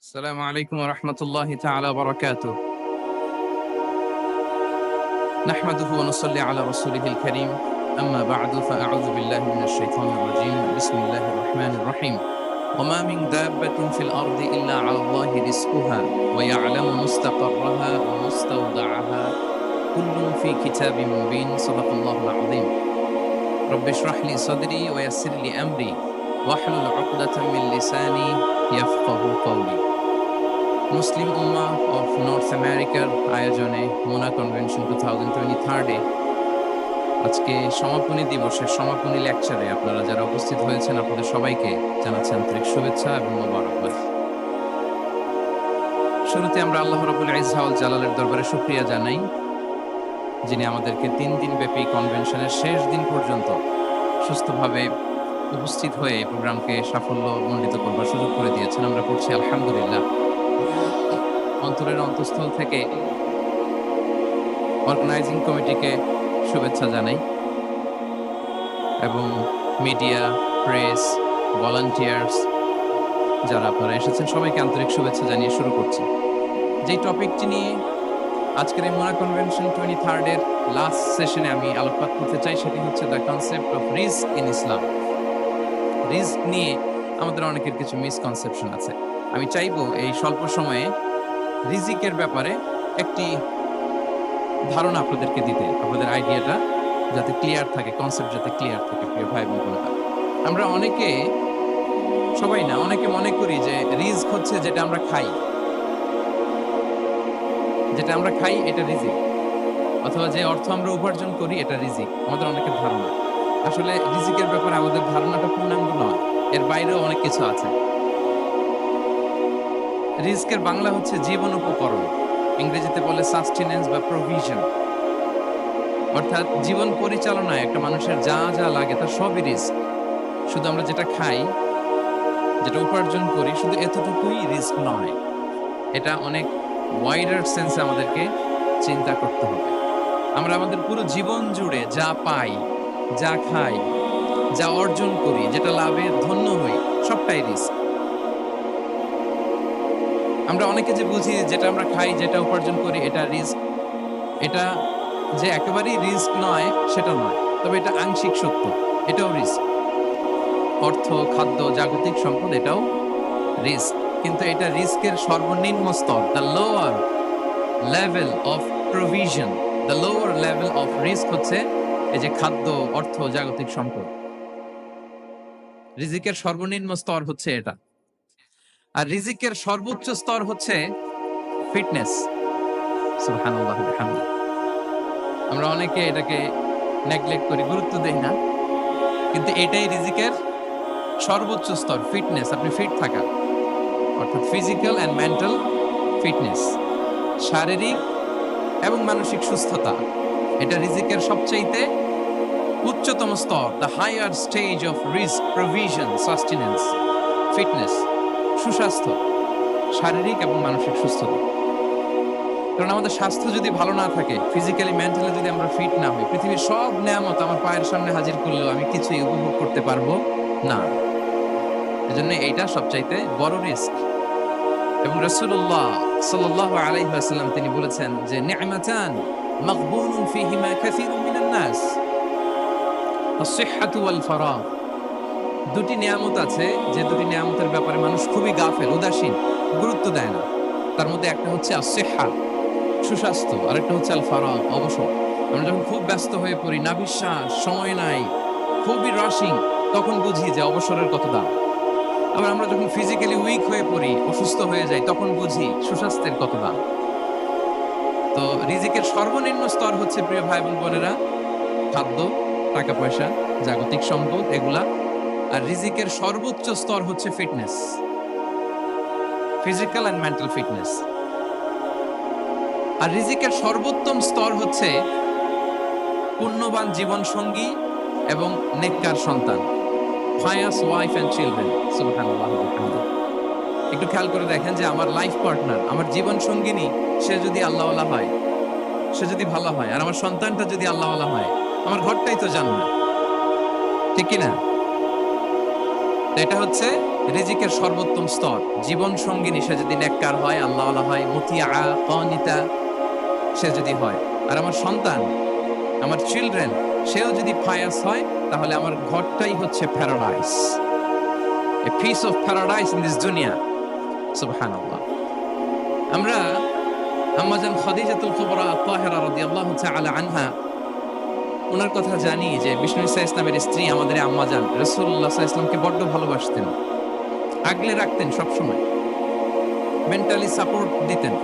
السلام عليكم ورحمة الله تعالى وبركاته. نحمده ونصلي على رسوله الكريم. أما بعد فأعوذ بالله من الشيطان الرجيم. بسم الله الرحمن الرحيم. وما من دابة في الأرض إلا على الله رزقها ويعلم مستقرها ومستودعها كل في كتاب مبين. صدق الله العظيم. رب اشرح لي صدري ويسر لي أمري واحلل عقدة من لساني يفقه قولي. Muslim Ummah of north আমেরিকার আয়োজনে Mona convention 2023 আজকে সমাপনী দিবসের সমাপনী লেকচারে আপনারা যারা উপস্থিত হয়েছেন আপনাদের সবাইকে জানাচ্ছি আন্তরিক শুভেচ্ছা এবং মোবারকবাদ। শুরুতে আমরা আল্লাহ রাব্বুল ইজ্জা ওয়াল জালালের দরবারে শুকরিয়া জানাই, যিনি আমাদেরকে 3 দিন ব্যাপী কনভেনশনের শেষ দিন পর্যন্ত সুস্থভাবে উপস্থিত হয়ে এই প্রোগ্রামকে সাফল্যমণ্ডিত করবার সুযোগ করে দিয়েছেন। আমরা পড়ছি আলহামদুলিল্লাহ। অন্তরের অন্তঃস্থল থেকে অর্গানাইজিং কমিটিকে শুভেচ্ছা জানাই এবং মিডিয়া, প্রেস, ভলান্টিয়ার্স যারা আপনারা এসেছেন সবাইকে আন্তরিক শুভেচ্ছা জানিয়ে শুরু করছি। যেই টপিকটি নিয়ে আজকের এই মোনা কনভেনশন 23 এর লাস্ট সেশনে আমি আলোকপাত করতে চাই সেটি হচ্ছে the concept of risk in Islam. Risk নিয়ে আমাদের অনেকের কিছু মিসকনসেপশন আছে। আমি চাইবো এই স্বল্প সময়ে রিজিকের ব্যাপারে একটি ধারণা আপনাদেরকে দিতে, আপনাদের আইডিয়াটা যাতে ক্লিয়ার থাকে, কনসেপ্ট যাতে ক্লিয়ার থাকে। প্রিয় ভাই বোনেরা, আমরা সবাই না, অনেকে মনে করি যে রিস্ক হচ্ছে যেটা আমরা খাই এটা রিজিক, অথবা যে অর্থ আমরা উপার্জন করি এটা রিজিক। আমাদের অনেকের ধারণা। আসলে রিজিকের ব্যাপারে আমাদের ধারণাটা পূর্ণাঙ্গ নয়, এর বাইরেও অনেক কিছু আছে। রিস্কের বাংলা হচ্ছে জীবন উপকরণ, ইংরেজিতে বলে সাস্টেনেন্স বা প্রভিশন। অর্থাৎ জীবন পরিচালনায় একটা মানুষের যা যা লাগে তার সবই রিস্ক। শুধু আমরা যেটা খাই, যেটা উপার্জন করি, শুধু এতটুকুই রিস্ক নয়। এটা অনেক ওয়াইডার সেন্সে আমাদেরকে চিন্তা করতে হবে। আমরা আমাদের পুরো জীবন জুড়ে যা পাই, যা খাই, যা অর্জন করি, যেটা লাভে ধন্য হই, সবটাই রিস্ক। আমরা অনেকে যে বুঝি যেটা আমরা খাই, যেটা উপার্জন করি এটা রিস্ক, এটা যে একেবারেই রিস্ক নয় সেটা নয়, তবে এটা আংশিক সত্য, এটাও রিস্ক। অর্থ, খাদ্য, জাগতিক সম্পদ এটাও রিস্ক, কিন্তু এটা রিস্কের সর্বনিম্ন স্তর। The lower level of provision, the lower level of risk হচ্ছে এই যে খাদ্য, অর্থ, জাগতিক সম্পদ। রিজিকের সর্বনিম্ন স্তর হচ্ছে এটা। আর রিজিকের সর্বোচ্চ স্তর হচ্ছে ফিটনেস। সুবহানাল্লাহ ওয়া বিহামদিহি। আমরা অনেকে এটাকে নেগলেক্ট করি, গুরুত্ব দেই না, কিন্তু এটাই রিজিকের সর্বোচ্চ স্তর, ফিটনেস। আপনি ফিট থাকা, অর্থাৎ ফিজিক্যাল অ্যান্ড মেন্টাল ফিটনেস, শারীরিক এবং মানসিক সুস্থতা, এটা রিজিকের সবচাইতে উচ্চতম স্তর। দ্য হায়ার স্টেজ অফ রিস্ক, প্রভিশন, সাস্টেনেন্স, ফিটনেস, সুস্বাস্থ্য, শারীরিক এবং মানসিক সুস্থতা। কারণ আমাদের স্বাস্থ্য যদি ভালো না থাকে, ফিজিক্যালি মেন্টালি যদি আমরা ফিট না হই, পৃথিবীর সব নেয়ামত আমার পায়ের সামনে হাজির করলেও আমি কিছুই উপভোগ করতে পারবো না। এজন্য এইটা সবচাইতে বড় রিস্ক। এবং রাসূলুল্লাহ সাল্লাল্লাহু আলাইহি ওয়াসাল্লাম তিনি বলেছেন যে নি'মাতান মাগবুনুন ফীহিমা কাসীরুম মিনান নাস, আস-সিহহাতু ওয়াল ফারাগ। দুটি নিয়ামত আছে যে দুটি নিয়ামতের ব্যাপারে মানুষ খুবই গাফেল, উদাসীন, গুরুত্ব দেয় না। তার মধ্যে একটা হচ্ছে আস-সিহহা, সুস্বাস্থ্য, আর একটা হচ্ছে আল ফারাগ, অবসর। আমরা যখন খুব ব্যস্ত হয়ে পড়ি, না বিশ্বাস, সময় নাই, খুবই রাশিং, তখন বুঝি যে অবসরের কত দাম। আবার আমরা যখন ফিজিক্যালি উইক হয়ে পড়ি, অসুস্থ হয়ে যাই, তখন বুঝি সুস্বাস্থ্যের কত দাম। তো রিজিকের সর্বনিম্ন স্তর হচ্ছে, প্রিয় ভাই বোন বোনেরা, খাদ্য, টাকা পয়সা, জাগতিক সম্পদ, এগুলা। আর রিজিকের সর্বোচ্চ স্তর হচ্ছে fitness, physical and mental fitness. আর রিজিকের সর্বোত্তম স্তর হচ্ছে পুণ্যবান জীবন সঙ্গী এবং নেককার সন্তান, pious wife and children. সুবহানাল্লাহ ওয়া বিহামদিহি। একটু খেয়াল করে দেখেন যে আমার লাইফ পার্টনার, আমার জীবন সঙ্গিনী, সে যদি আল্লাহওয়ালা হয়, সে যদি ভালো হয়, আর আমার সন্তানটা যদি আল্লাহওয়ালা হয়, আমার ঘরটাই তো জান্নাত, ঠিক কি না? তো এটা হচ্ছে রিজিকের সর্বোত্তম স্তর। জীবন সঙ্গিনী সে যদি নেককার হয়, আল্লাহওয়ালা হয়, মুতিয়া কানিতা সে যদি হয়, আর আমার সন্তান, আমার চিলড্রেন, সেও যদি ফায়াস হয়, তাহলে আমার ঘরটাই হচ্ছে paradise, a piece of paradise in this দুনিয়া। সুবহানাল্লাহ। আমরা আম্মাজান খাদিজাতুল কুবরা তাহেরা রাদিয়াল্লাহু তাআলা আনহা, ওনার কথা জানি যে বিষ্ণু ইসা ইসলামের স্ত্রী আমাদের আম্মাজান রাসূলুল্লাহ সাল্লাল্লাহু আলাইহি ওয়াসাল্লামকে বড্ড ভালোবাসতেন, আগলে রাখতেন, সবসময় মেন্টালি সাপোর্ট দিতেন,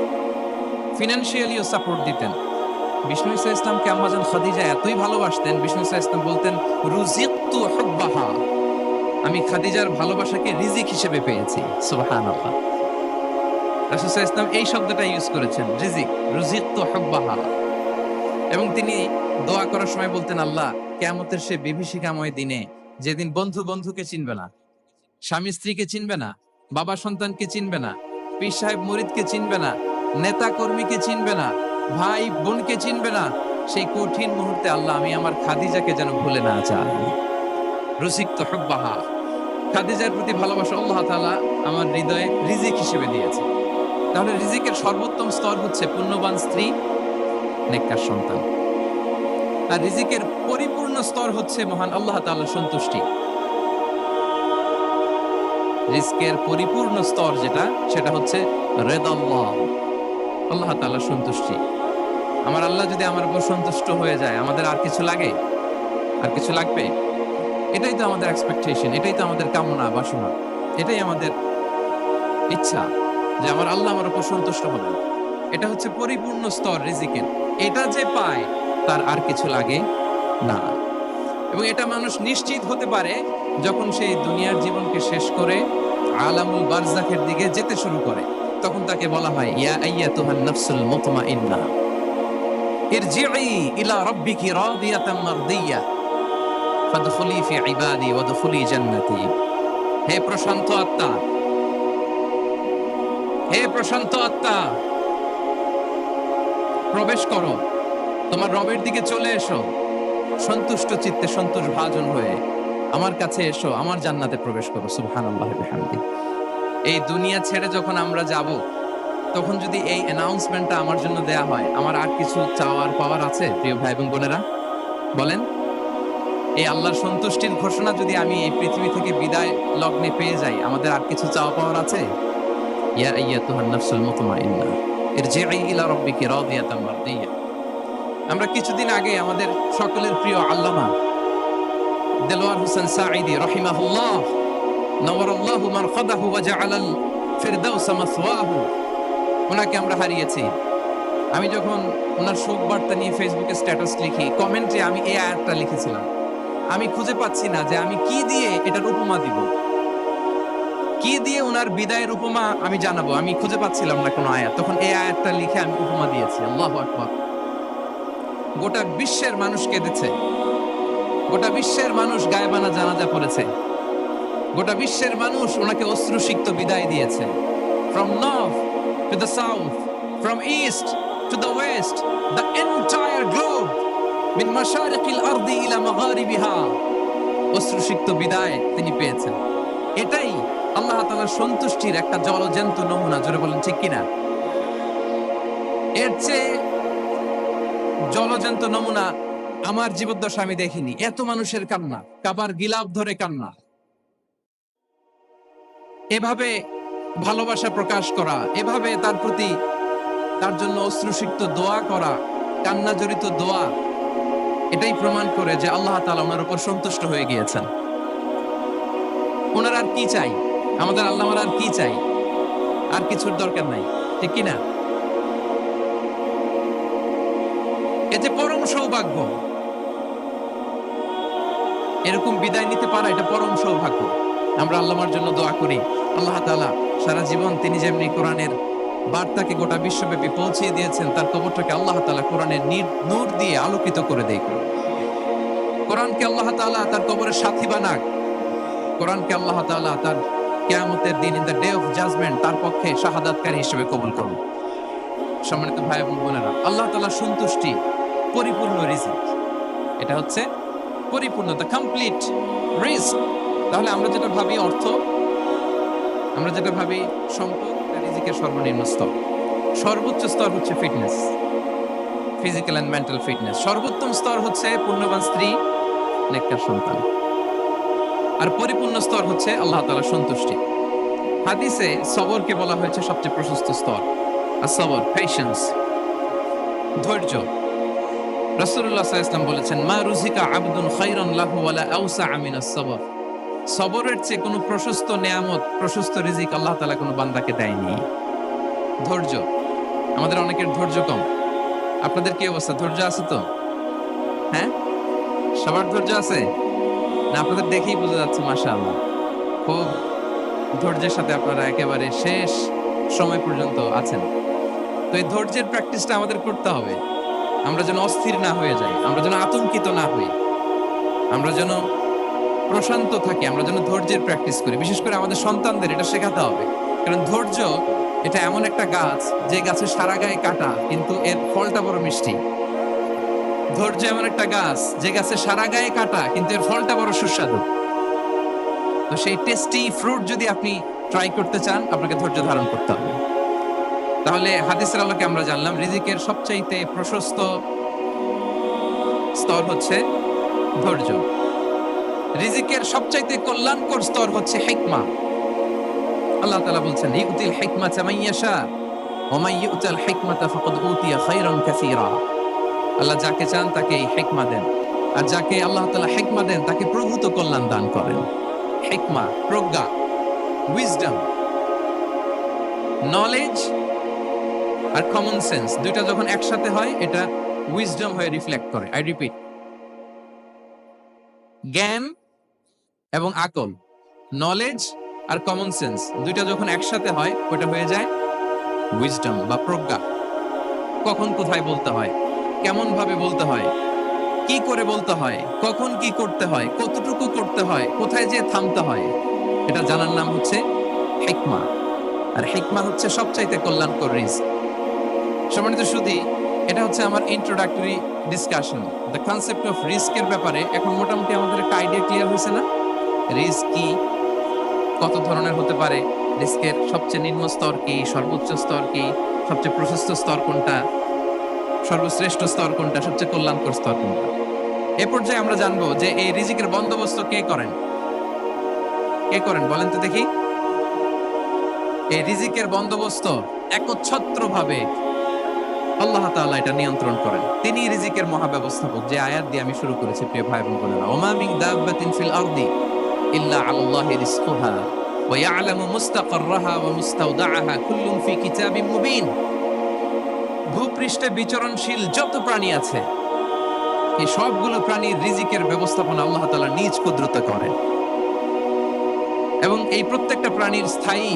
ফিনান্সিয়ালিও সাপোর্ট দিতেন। বিষ্ণু ইসা ইসলামকে আম্মাজান খাদিজা এতই ভালোবাসতেন, বিষ্ণু ইসা ইসলাম বলতেন রুজিকতু হুব্বাহা, আমি খাদিজার ভালোবাসাকে রিজিক হিসেবে পেয়েছি। সুবহানাল্লাহ। রাসূল সাল্লাল্লাহু আলাইহি ওয়াসাল্লাম এই শব্দটা ইউজ করেছেন, রিজিক, রুজিকতু হুব্বাহা। এবং তিনি দোয়া করার সময় বলতেন, আল্লাহ, কিয়ামতের সে বিভীষিকাময় দিনে, যেদিন বন্ধু বন্ধুকে চিনবে না, স্বামী স্ত্রীকে চিনবে না, বাবা সন্তানকে চিনবে না, পীর সাহেব মুরিদকে চিনবে না, নেতা কর্মীকে চিনবে না, ভাই বোনকে চিনবে না, সেই কঠিন মুহূর্তে আল্লাহ, আমি আমার খাদিজাকে যেন ভুলে না যাই। রুজিকতু হুব্বাহা, খাদিজার প্রতি ভালোবাসা আল্লাহ তাআলা আমার হৃদয়ে রিজিক হিসেবে দিয়েছে। তাহলে রিজিকের সর্বোত্তম স্তর হচ্ছে পুণ্যবান স্ত্রী, নেককার সন্তান। আর রিজিকের পরিপূর্ণ স্তর হচ্ছে মহান আল্লাহ তাআলার সন্তুষ্টি। রিজকের পরিপূর্ণ স্তর যেটা, সেটা হচ্ছে রিদাল্লাহ, আল্লাহ তাআলার সন্তুষ্টি। আমার আল্লাহ যদি আমার উপর সন্তুষ্ট হয়ে যায়, আমাদের আর কিছু লাগে? আর কিছু লাগবে? এটাই তো আমাদের এক্সপেকটেশন, এটাই তো আমাদের কামনা বাসনা, এটাই আমাদের ইচ্ছা যে আমার আল্লাহ আমার উপর সন্তুষ্ট হবেন। এটা হচ্ছে পরিপূর্ণ স্তর রিজিকের। এটা যে পায়, তার আর কিছু লাগে না। এবং এটা মানুষ নিশ্চিত হতে পারে যখন সেই দুনিয়ার জীবনকে শেষ করে আলামুল বারজাখের দিকে যেতে শুরু করে। তখন তাকে বলা হয়, ইয়া আইয়াতুহান নাফসুল মুতমাইন্নাহ ইরজিই ইলা রাব্বিকি রাদিয়াতাম মারদিয়া ফাদখুলি ফি ইবাদি ওয়াদখুলি জান্নাতি। হে প্রশান্ত আত্মা, হে প্রশান্ত আত্মা, প্রবেশ করো, তোমার রবের দিকে চলে এসো, সন্তুষ্ট চিত্তে, সন্তোষ ভাজন হয়ে আমার কাছে এসো, আমার জান্নাতে প্রবেশ করো। সুবহানাল্লাহি ওয়া বিহামদিহি। এই দুনিয়া ছেড়ে যখন আমরা যাব, তখন যদি এই অ্যানাউন্সমেন্টটা আমার জন্য দেয়া হয়, আমার আর কিছু চাওয়ার পাওয়ার আছে? প্রিয় ভাই এবং বোনেরা, বলেন, এই আল্লাহর সন্তুষ্টির ঘোষণা যদি আমি এই পৃথিবী থেকে বিদায় লগ্নে পেয়ে যাই, আমাদের আর কিছু চাওয়া পাওয়ার আছে? ইয়া আইয়াতুহান নাফসুল মুতমাইন্নাহ ইরজিই ইলা রাব্বিকি রাদিয়াতাম মারদিয়া। আমরা কিছুদিন আগে আমাদের সকলের প্রিয় আল্লামা দেলোয়ার হোসেন সাঈদী রাহিমাহুল্লাহ নওয়ারাল্লাহু মারকাদাহু ওয়া জাআলাল ফিরদাউস মাসওয়াহু, ওনাকে আমরা হারিয়েছি। আমি যখন ওনার শোক বার্তা নিয়ে ফেসবুকে স্ট্যাটাস লিখি, কমেন্টে আমি এই আয়াতটা লিখেছিলাম। আমি খুঁজে পাচ্ছি না যে আমি কি দিয়ে এটার উপমা দিব, কি দিয়ে ওনার বিদায়ের উপমা আমি জানাবো। আমি খুঁজে পাচ্ছিলাম না কোনো আয়াত। তখন এই আয়াতটা লিখে আমি উপমা দিয়েছি। আল্লাহু আকবার। গোটা বিশ্বের মানুষ কেঁদেছে, গোটা বিশ্বের মানুষ গায়বানা জানাজা পড়েছে, গোটা বিশ্বের মানুষ ওনাকে অশ্রুসিক্ত বিদায় দিয়েছে। From north to the south, from east to the west, the entire globe, min mashariqil ardi ila magharibiha, অশ্রুসিক্ত বিদায় তিনি পেয়েছেন। এটাই আল্লাহ তাআলার সন্তুষ্টির একটা জলজ্যান্ত নমুনা। জোরে বলেন ঠিক কিনা? এর চেয়ে জলজ্যান্ত নমুনা আমার জীবদ্দশা আমি দেখিনি। এত মানুষের কান্না, কাবার গিলাফ ধরে কান্না, এভাবে ভালোবাসা প্রকাশ করা, এভাবে তার প্রতি, তার জন্য অশ্রুসিক্ত দোয়া করা, কান্না জড়িত দোয়া, এটাই প্রমাণ করে যে আল্লাহ তাআলা ওনার উপর সন্তুষ্ট হয়ে গিয়েছেন। ওনার আর কি চাই? আমাদের আল্লাহর আর কি চাই? আর কিছুর দরকার নাই, ঠিক কিনা? এ যে পরম সৌভাগ্য, এরকম বিদায় নিতে পারা, এটা পরম সৌভাগ্য। আমরা আল্লাহর জন্য দোয়া করি, আল্লাহ তাআলা সারা জীবন তিনি যেমনি কোরআনের বার্তাকে গোটা বিশ্বব্যাপী পৌঁছিয়ে দিয়েছেন, তার কবরটাকে আল্লাহ তাআলা কোরআনের নূর দিয়ে আলোকিত করে দেয়। কোরআনকে আল্লাহ তাআলা তার কবরের সাথী বানাক। কোরআনকে আল্লাহ তাআলা তার কিয়ামতের দিন, in the day of judgement, তার পক্ষে শাহাদাতকারী হিসেবে কবুল করুন। সম্মানিত ভাই এবং বোনেরা, আল্লাহ তাআলার সন্তুষ্টি পরিপূর্ণ রিজিক। এটা হচ্ছে পরিপূর্ণ, দ্য কমপ্লিট রিস্ক তাহলে আমরা যেটা ভাবি অর্থ, আমরা যেটা ভাবি সম্পদ, রিজিকের সর্বনিম্ন স্তর। সর্বোচ্চ স্তর হচ্ছে fitness, physical and mental fitness. সর্বোত্তম স্তর হচ্ছে পূর্ণবান স্ত্রী, নেককার সন্তান। আর পরিপূর্ণ স্তর হচ্ছে আল্লাহ তাআলার সন্তুষ্টি। হাদিসে সবরকে বলা হয়েছে সবচেয়ে প্রশস্ত স্তর। আর সবর, পেশেন্স, ধৈর্য। রাসূলুল্লাহ সাল্লাল্লাহু আলাইহি ওয়াসাল্লাম বলেছেন, মা রুজিকা আবদুন খায়রান লাহু ওয়ালা আওসা মিনাস সবর। সবরের চেয়ে কোনো প্রশস্ত নেয়ামত, প্রশস্ত রিজিক আল্লাহ তাআলা কোনো বান্দাকে দেয়নি। ধৈর্য, আমাদের অনেকের ধৈর্য কম। আপনাদের কি অবস্থা? ধৈর্য আছে তো? হ্যাঁ, সবার ধৈর্য আছে না? আপনাদের দেখেই বোঝা যাচ্ছে মাশাআল্লাহ, খুব ধৈর্যের সাথে আপনারা একেবারে শেষ সময় পর্যন্ত আছেন। তো এই ধৈর্যের প্র্যাকটিসটা আমাদের করতে হবে। আমরা যেন অস্থির না হয়ে যাই, আমরা যেন আতঙ্কিত না হই, আমরা যেন প্রশান্ত থাকি, আমরা যেন ধৈর্যের প্র্যাকটিস করি। বিশেষ করে আমাদের সন্তানদের এটা শেখাতে হবে। কারণ ধৈর্য এটা এমন একটা গাছ, যে গাছের সারা গায়ে কাটা কিন্তু এর ফলটা বড় মিষ্টি। ধৈর্য এমন একটা গাছ, যে গাছের সারা গায়ে কাটা কিন্তু এর ফলটা বড় সুস্বাদু। তো সেই টেস্টি ফ্রুট যদি আপনি ট্রাই করতে চান, আপনাকে ধৈর্য ধারণ করতে হবে। তাহলে হাদিসের আলোকে আমরা জানলাম রিজিকের সবচাইতে প্রশস্ত স্তর হচ্ছে ধৈর্য। রিজিকের সবচাইতে কল্যাণকর স্তর হচ্ছে হিকমা। আল্লাহ তাআলা বলছেন, ইউতিল হিকমাতা মান ইয়াশা ওয়া মান ইউতাল হিকমাতা ফাকাদ উতিয়া খায়রান কাসীরা। আল্লাহ যাকে চান তাকে এই হিকমা দেন, আর যাকে আল্লাহ তাআলা হিকমা দেন তাকে প্রভূত কল্যাণ দান করেন। হিকমা, প্রজ্ঞা, উইজডম, নলেজ আর কমন সেন্স দুইটা যখন একসাথে হয়, এটা উইজডম হয়ে রিফ্লেক্ট করে। আই রিপিট, জ্ঞান এবং আকল, নলেজ আর কমন সেন্স দুইটা যখন একসাথে হয়, ওটা হয়ে যায় উইজডম বা প্রজ্ঞা। কখন কোথায় বলতে হয়, কেমন ভাবে বলতে হয়, কি করে বলতে হয়, কখন কি করতে হয়, কতটুকু করতে হয়, কোথায় যে থামতে হয়, এটা জানার নাম হচ্ছে হিকমা। আর হিকমা হচ্ছে সবচাইতে কল্যাণকর রিস্ক। সম্মানিত সুধী, এটা হচ্ছে আমার introductory discussion. The concept of রিস্কের ব্যাপারে এখন মোটামুটি আমাদের একটা আইডিয়া ক্লিয়ার হয়েছে না? রিস্ক কি, কত ধরনের হতে পারে, রিস্কের সবচেয়ে নিম্ন স্তর কি, সর্বোচ্চ স্তর কি, সবচেয়ে প্রশস্ত স্তর কোনটা, সর্বশ্রেষ্ঠ স্তর কোনটা, সবচেয়ে কল্যাণকর স্তর কোনটা। এ পর্যায়ে আমরা জানবো যে এই রিজিকের বন্দোবস্ত কে করেন। কে করেন বলেন তো দেখি? এই রিজিকের বন্দোবস্ত একচ্ছত্রভাবে আল্লাহ তাআলা এটা নিয়ন্ত্রণ করেন। তিনি রিজিকের মহাব্যবস্থাপক। যে আয়াত দিয়ে আমি শুরু করেছি প্রিয় ভাই এবং বোনেরা, ওমা মিন দাব্বাতিন ফিল আরদি ইল্লা আলাল্লাহি রিজকুহা ওয়া ইয়ালামু মুস্তাকাররাহা ওয়া মুস্তাওদাআহা কুল্লুন ফি কিতাবিম মুবিন। ভূপৃষ্ঠে বিচরণশীল যত প্রাণী আছে, এই সবগুলো প্রাণীর রিজিকের ব্যবস্থাপনা আল্লাহ তাআলা নিজ কুদরতে করেন। এবং এই প্রত্যেকটা প্রাণীর স্থায়ী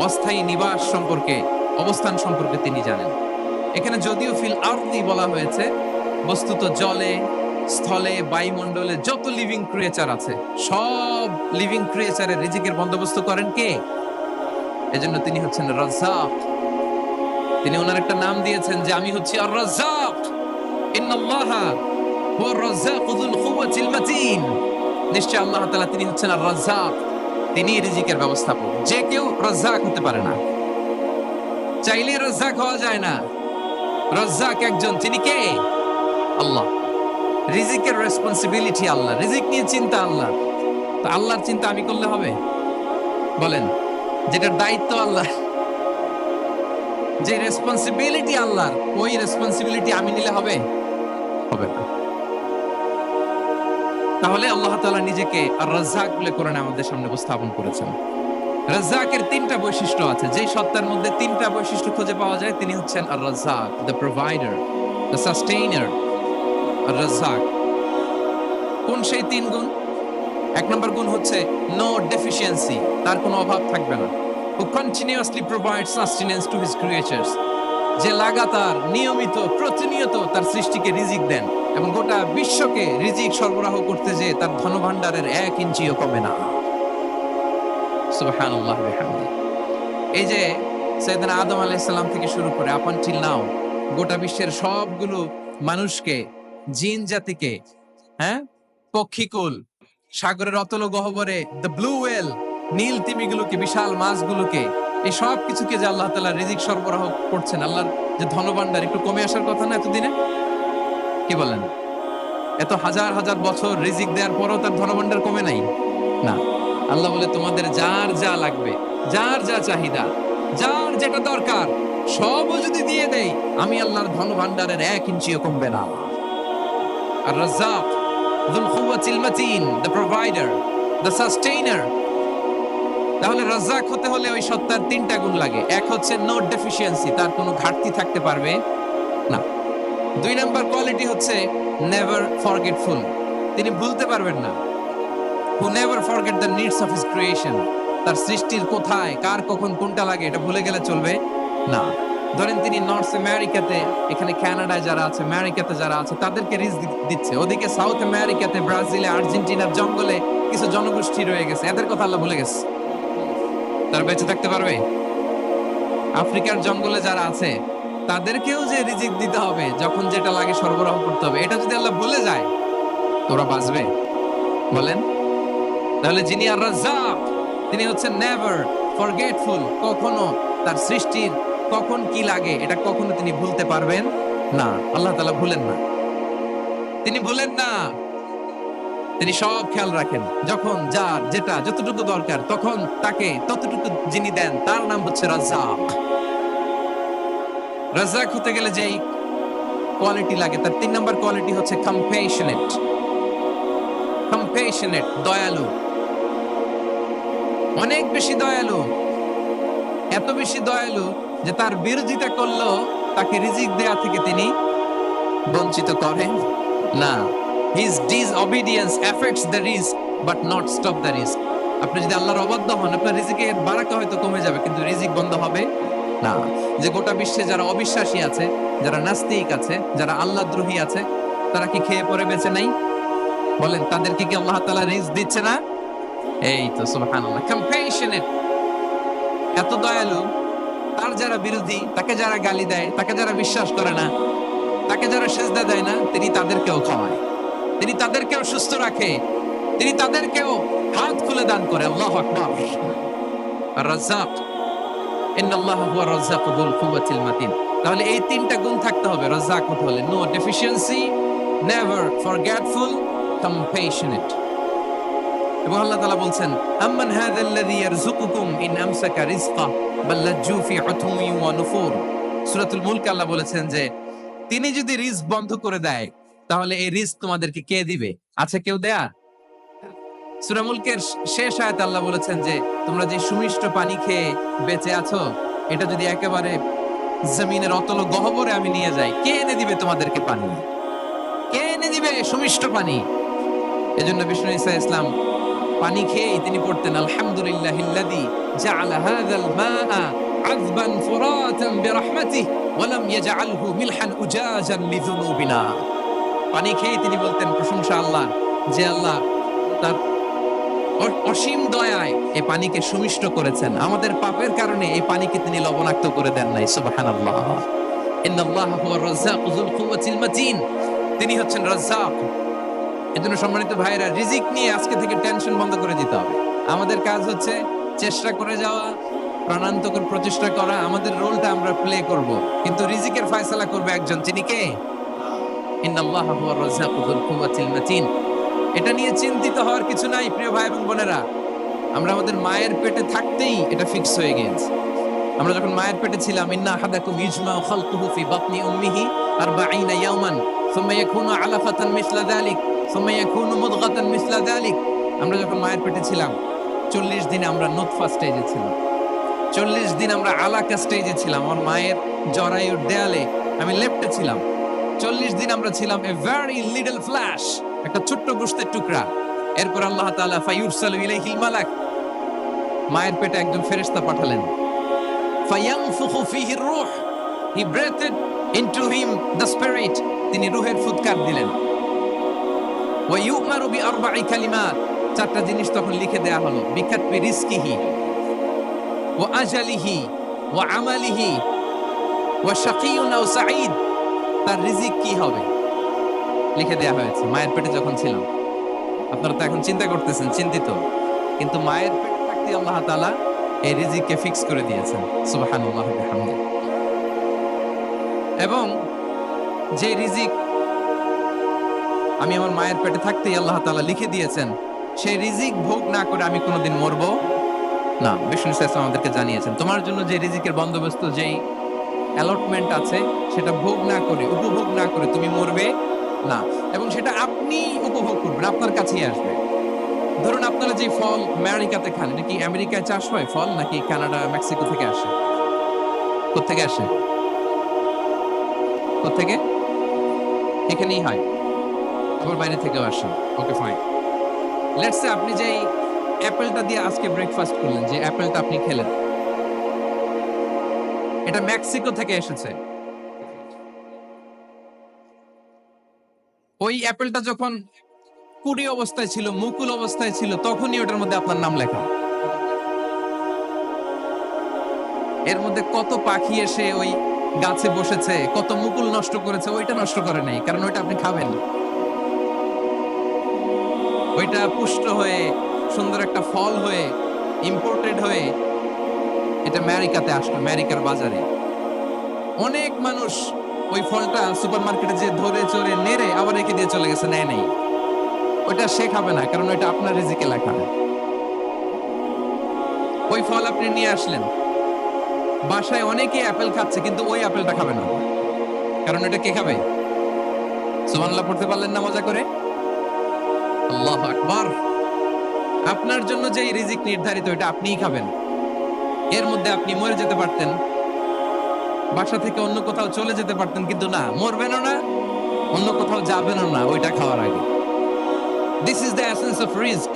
অস্থায়ী নিবাস সম্পর্কে, অবস্থান সম্পর্কে তিনি জানেন। এখানে যদিও ফিল আরদি বলা হয়েছে, বস্তুত জলে, স্থলে, বায়ুমণ্ডলে যত লিভিং ক্রিয়েচার আছে, সব লিভিং ক্রিয়েচারের রিজিকের বন্দোবস্ত করেন কে? এজন্য তিনি হচ্ছেন রাজ্জাক। তিনি ওনার একটা নাম দিয়েছেন যে আমি হচ্ছি আর রাজ্জাক। ইন্নাল্লাহা হুয়ার রাজ্জাকু যুল কুওয়াতিল মাতিন। নিশ্চয় আল্লাহ তাআলা তিনি হচ্ছেন আর রাজ্জাক, তিনি রিজিকের ব্যবস্থাপক। যে কেউ রাজ্জাক হতে পারে না, চাইলে রাজ্জাক হওয়া যায় না। রাজ্জাক একজন, তিনি কে? আল্লাহ। রিজিকের রেসপন্সিবিলিটি আল্লাহ, রিজিক নিয়ে চিন্তা আল্লাহ। তো আল্লাহর চিন্তা আমি করলে হবে? বলেন, যেটার দায়িত্ব আল্লাহ, যে রেসপন্সিবিলিটি আল্লাহর, ওই রেসপন্সিবিলিটি আমি নিলে হবে? হবে না। তাহলে আল্লাহ তাআলা নিজেকে আর রাজ্জাক বলে কোরআনে আমাদের সামনে উপস্থাপন করেছেন। রাজ্জাকের তিনটা বৈশিষ্ট্য আছে। যেই সত্তার মধ্যে তিনটা বৈশিষ্ট্য খুঁজে পাওয়া যায়, তিনি হচ্ছেন আর রাজ্জাক, দ্য প্রোভাইডার, দ্য সাস্টেইনার। আর রাজ্জাক কোন সেই তিন গুণ? এক নম্বর গুণ হচ্ছে নো ডেফিসিয়েন্সি, তার কোনো অভাব থাকবে না। who continuously provides sustenance to his creatures, যে লাগাতার, নিয়মিত, প্রতিনিয়ত তার সৃষ্টিকে রিজিক দেন এবং গোটা বিশ্বকে রিজিক সরবরাহ করতে যে তার ধনভাণ্ডারের 1 ইঞ্চিও কমে না। সুবহানাল্লাহ ওয়া বিহামদিহি। এই যে সাইয়েদনা আদম আলাইহিস সালাম থেকে শুরু করে আপ আনটিল নাও গোটা বিশ্বের সবগুলো মানুষকে, জিন জাতিকে, হ্যাঁ, পক্ষীকুল, সাগরের অতল গহ্বরে দ্য ব্লু ওয়েল, নীল তিমিগুলোকে, বিশাল মাছগুলোকে, এই সব কিছুকে যে আল্লাহ তাআলা রিজিক সরবরাহ করছেন, আল্লাহর যে ধনভাণ্ডার একটু কমে আসার কথা না এতদিনে? কি বলেন? এত হাজার হাজার বছর রিজিক দেওয়ার পরও তার ধনভাণ্ডার কমে নাই? না। আল্লাহ বলে তোমাদের যার যা লাগবে, যার যা চাহিদা, যার যেটা দরকার সবও যদি দিয়ে দেই, আমি আল্লাহর ধনভাণ্ডারের 1 ইঞ্চিও কমবে না। আর Razzak যুল কুওয়াতিল মাতিন, the provider, the sustainer. তাহলে রাজ্জাক হতে হলে ওই সত্তার 3টা গুণ লাগে। এক হচ্ছে নো ডেফিসিয়েন্সি, তার কোনো ঘাটতি থাকতে পারবে না। 2 নাম্বার কোয়ালিটি হচ্ছে নেভার ফরগেটফুল, তিনি ভুলতে পারবেন না। who never forget the needs of his creation, তার সৃষ্টির কোথায় কার কখন কোনটা লাগে এটা ভুলে গেলে চলবে না। ধরেন তিনি নর্থ আমেরিকাতে, এখানে কানাডায় যারা আছে, আমেরিকাতে যারা আছে, তাদেরকে রিস্ক দিচ্ছে। ওদিকে সাউথ আমেরিকাতে, ব্রাজিলে, আর্জেন্টিনার জঙ্গলে কিছু জনগোষ্ঠী রয়ে গেছে, এদের কথা আল্লাহ ভুলে গেছে। তারা বেঁচে থাকতে পারবে? আফ্রিকার জঙ্গলে যারা আছে তাদেরকেও যে রিজিক দিতে হবে, যখন যেটা লাগে সরবরাহ করতে হবে, এটা যদি আল্লাহ ভুলে যায় তোরা বাঁচবে? বলেন। তাহলে যিনি আর রাজ্জাক, তিনি হচ্ছেন নেভার ফরগেটফুল, কখনো তার সৃষ্টির কখন কি লাগে এটা কখনো তিনি ভুলতে পারবেন না। আল্লাহ তাআলা ভুলেন না, তিনি ভুলেন না, তিনি সব খেয়াল রাখেন। যখন যার যেটা যতটুকু দরকার তখন তাকে ততটুকু যিনি দেন তার নাম হচ্ছে রাজ্জাক। রাজ্জাক হতে গেলে যেই কোয়ালিটি লাগে, তার 3 নাম্বার কোয়ালিটি হচ্ছে কম্প্যাশনেট। কম্প্যাশনেট, দয়ালু, অনেক বেশি দয়ালু, এত বেশি দয়ালু যে তার বিরোধিতা করলেও তাকে রিজিক দেয়া থেকে তিনি বঞ্চিত করেন না। His disobedience affects the risk but not stop the risk. আপনি যদি আল্লাহর অবাধ্য হন, আপনার রিজিকের বারাকা হয়তো কমে যাবে, কিন্তু রিজিক বন্ধ হবে না। যে গোটা বিশ্বে যারা অবিশ্বাসী আছে, যারা নাস্তিক আছে, যারা আল্লাহদ্রোহী আছে, তারা কি খেয়ে পরে বেঁচে নাই? বলেন, তাদেরকে কি আল্লাহ তাআলা রিজক দিচ্ছে না? এই তো সুবহানাল্লাহ। কম্প্যাশনেট, এত দয়ালু, তার যারা বিরোধী, তাকে যারা গালি দেয়, তাকে যারা বিশ্বাস করে না, তাকে যারা সেজদা দেয় না, তিনি তাদেরকেও খাওয়ায়, তিনি তাদেরকেও সুস্থ রাখে, তিনি তাদেরকেও হাত খুলে দান করে। আল্লাহু আকবার। আর রাজ্জাক, ইন্নাল্লাহা হুয়া রাজ্জাকু যুল কুওয়াতিল মাতিন। তাহলে এই 3টা গুণ থাকতে হবে রাজ্জাক হতে হলে। No deficiency, never forgetful, compassionate. এবং আল্লাহ তাআলা বলছেন, আম্মান হাযাল্লাযী ইয়ারযুকুকুম ইন আমসাকা রিজকা বাল লাজ্জু ফি উতুওয়িন ওয়া নুফুর। সূরাতুল মুলক আল্লাহ বলেছেন যে তিনি যদি রিজক বন্ধ করে দেয় তাহলে এই রিজক তোমাদেরকে কে দিবে? আছে কেউ দেয়া? সূরা মুলকের শেষ আয়াতে আল্লাহ বলেছেন যে তোমরা যে সুমিষ্ট পানি খেয়ে বেঁচে আছো, এটা যদি একেবারে জমিনের অতল গহ্বরে আমি নিয়ে যাই, কে এনে দিবে তোমাদেরকে পানি? কে এনে দিবে সুমিষ্ট পানি? এজন্য বিষ্ণু ঈসা ইসলাম পানি খেয়ে তিনি পড়তেন, আলহামদুলিল্লাহিল্লাযী জাআলা হাযাল মাআ আযবান ফুরাতান বিরহমাতিহি ওয়া লাম ইয়াজআলহু মিলহান উজাজান লিযুনুবিনা। পানি খেয়ে তিনি বলতেন প্রশংসা আল্লাহ, যে আল্লাহ তার অসীম দয়ায় এই পানিকে সুমিষ্ট করেছেন, আমাদের পাপের কারণে এই পানিকে তিনি লবণাক্ত করে দেন নাই। সুবহানাল্লাহ। ইন্নাল্লাহা হুয়ার রাজ্জাকু যুল কুওয়াতিল মাতিন, তিনি হচ্ছেন রাজ্জাক। এজন্য সম্মানিত ভাইরা, রিজিক নিয়ে আজকে থেকে টেনশন বন্ধ করে দিতে হবে। আমাদের কাজ হচ্ছে চেষ্টা করে যাওয়া, প্রাণান্তকর প্রচেষ্টা করা, আমাদের রোলটা আমরা প্লে করব, কিন্তু রিজিকের ফয়সালা করবে একজন, যিনি কে? ইন্নাল্লাহা হুয়ার রাজ্জাকু যুল কুওয়াতিল মাতিন। এটা নিয়ে চিন্তিত হওয়ার কিছু নাই প্রিয় ভাই এবং বোনেরা। আমরা আমাদের মায়ের পেটে থাকতেই এটা ফিক্স হয়ে গেছে। আমরা যখন মায়ের পেটে ছিলাম, ইন্না আহাদাকুম ইজমাউ খালকুহু ফি বাতনি উম্মিহি 40 ইয়াওমান সুম্মা ইয়াকুনু আলাকাতান মিসলা যালিক সুম্মা ইয়াকুনু মুদগাতান মিসলা যালিক। আমরা যখন মায়ের পেটে ছিলাম 40 দিন আমরা নুতফা স্টেজে ছিলাম, 40 দিন আমরা আলাকা স্টেজে ছিলাম। আমার মায়ের জরায়ুর দেয়ালে আমি লেপ্টে ছিলাম। 40 দিন আমরা ছিলাম এ ভেরি লিটল ফ্ল্যাশ, একটা ছোট্ট গোশতের টুকরা। এরপর আল্লাহ তাআলা ফায়ুরসালু ইলাইহিল মালাক, মায়ের পেটে একজন ফেরেশতা পাঠালেন। ফায়ানফুখু ফীহির রূহ, he breathed into him the spirit, তিনি রূহের ফুৎকার দিলেন। ওয়া ইউমারু বিআরবা'i কালিমাত, 4টা জিনিস তখন লিখে দেয়া হলো। বিকাতবি রিজকিহি ওয়া আজালিহি ওয়া আমালিহি, ওয়া শাকিয়ুন আও সাঈদ, তার রিজিক কি হবে, লিখে দেয়া হয়েছে। মায়ের পেটে যখন ছিলাম 40 দিন আমরা আলাকা স্টেজে ছিলাম, 40 দিন আমরা ছিলাম এ ভেরি লিটল ফ্ল্যাশ, একটা ছোট্ট গোশতের টুকরা। এরপর আল্লাহ তাআলা ফায়ুরসালু ইলাইহিল মালাক, ফায়ানফুখু ফীহির রূহ, he breathed into him the spirit, ওয়া ইউমারু বিআরবা'i কালিমাত, 4টা জিনিস তখন লিখে দেয়া হলো। বিকাতবি রিজকিহি ওয়া আজালিহি ওয়া আমালিহি ওয়া শাকিয়ুন আও সাঈদ, তার রিজিক কি হবে, লিখে দেয়া হয়েছে। মায়ের পেটে যখন ছিলাম আপনারা তো এখন চিন্তা করতেছেন, চিন্তিত, কিন্তু মায়ের পেটে থাকতে আল্লাহ তাআলা এই রিজিককে ফিক্স করে দিয়েছেন। সুবহানাল্লাহ ওয়া বিহামদিহি। এবং যে রিজিক আমি আমার মায়ের পেটে থাকতেই আল্লাহ তাআলা লিখে দিয়েছেন, সেই রিজিক ভোগ না করে আমি কোনোদিন মরবো না। বিষ্ণু ইসলাম আমাদেরকে জানিয়েছেন, তোমার জন্য যে রিজিকের বন্দোবস্ত, যেই অ্যালটমেন্ট আছে, সেটা ভোগ না করে, উপভোগ না করে তুমি মরবে না। এবং সেটা আপনি উপভোগ করবেন, আপনার কাছেই আসবে। ধরুন আপনারা যে ফল আমেরিকাতে খান, এটা কি আমেরিকায় চাষ হয় ফল, নাকি কানাডা, মেক্সিকো থেকে আসে? কোত্থেকে আসে? কোত্থেকে? এখানেই হয়, আবার বাইরে থেকেও আসে। ওকে, ফাইন। লেটস সে আপনি যে অ্যাপেলটা দিয়ে আজকে ব্রেকফাস্ট করলেন, যে অ্যাপেলটা আপনি খেলেন, এটা মেক্সিকো থেকে এসেছে। ওই অ্যাপেলটা যখন কুড়ি অবস্থায় ছিল, মুকুল অবস্থায় ছিল, তখনই ওটার মধ্যে আপনার নাম লেখা। এর মধ্যে কত পাখি এসে ওই গাছে বসেছে, কত মুকুল নষ্ট করেছে, ওইটা নষ্ট করে নাই, কারণ ওইটা আপনি খাবেন। ওইটা পুষ্ট হয়ে সুন্দর একটা ফল হয়ে ইম্পোর্টেড হয়ে এটা আমেরিকাতে আসলো, আমেরিকার বাজারে। অনেক মানুষ ওই ফলটা সুপার মার্কেটে যে ধরে চড়ে নেড়ে আবার রেখে দিয়ে চলে গেছে, নেয় নেই। ওইটা সে খাবে না, কারণ ওইটা আপনার রিজিকে লেখা। ওই ফল আপনি নিয়ে আসলেন, বাসায় অনেকে অ্যাপেল খাচ্ছে, কিন্তু ওই অ্যাপেলটা খাবে না, কারণ এটা কে খাবে? সুবহানাল্লাহ পড়তে পারলেন না মজা করে? আল্লাহু আকবার। আপনার জন্য যে রিজিক নির্ধারিত, এটা আপনিই খাবেন। এর মধ্যে আপনি মরে যেতে পারতেন, বাসা থেকে অন্য কোথাও চলে যেতে পারতেন, কিন্তু না, মরবেনও না, অন্য কোথাও যাবেনও না ওইটা খাওয়ার আগে। This is the essence of risk,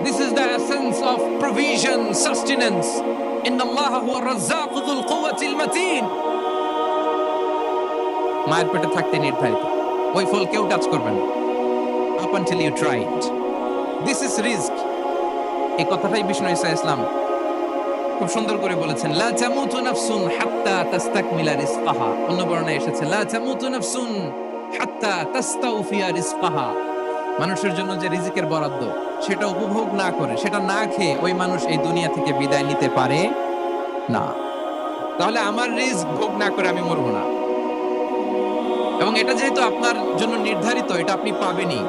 this is the essence of provision, sustenance. ইন্নাল্লাহা হুয়া রাজ্জাকু যুল কুওয়াতিল মাতিন। মায়ের পেটে থাকতে নির্ধারিত, ওই ফল কেউ টাচ করবে না up until you try it. This is risk. এই কথাটাই বিষ্ণু ঈসা ইসলাম খুব সুন্দর করে বলেছেন, লা তামুতু নাফসুন হাত্তা তাস্তাকমিলা রিজকাহা। অন্য বর্ণনায় এসেছে, লা তামুতু নাফসুন হাত্তা তাস্তাউফিয়া রিজকাহা। মানুষের জন্য যে রিজিকের বরাদ্দ, সেটা উপভোগ না করে, সেটা না খেয়ে ওই মানুষ এই দুনিয়া থেকে বিদায় নিতে পারে না। তাহলে আমার রিস্ক ভোগ না করে আমি মরবো না। এবং এটা যেহেতু আপনার জন্য নির্ধারিত, এটা আপনি পাবেনই।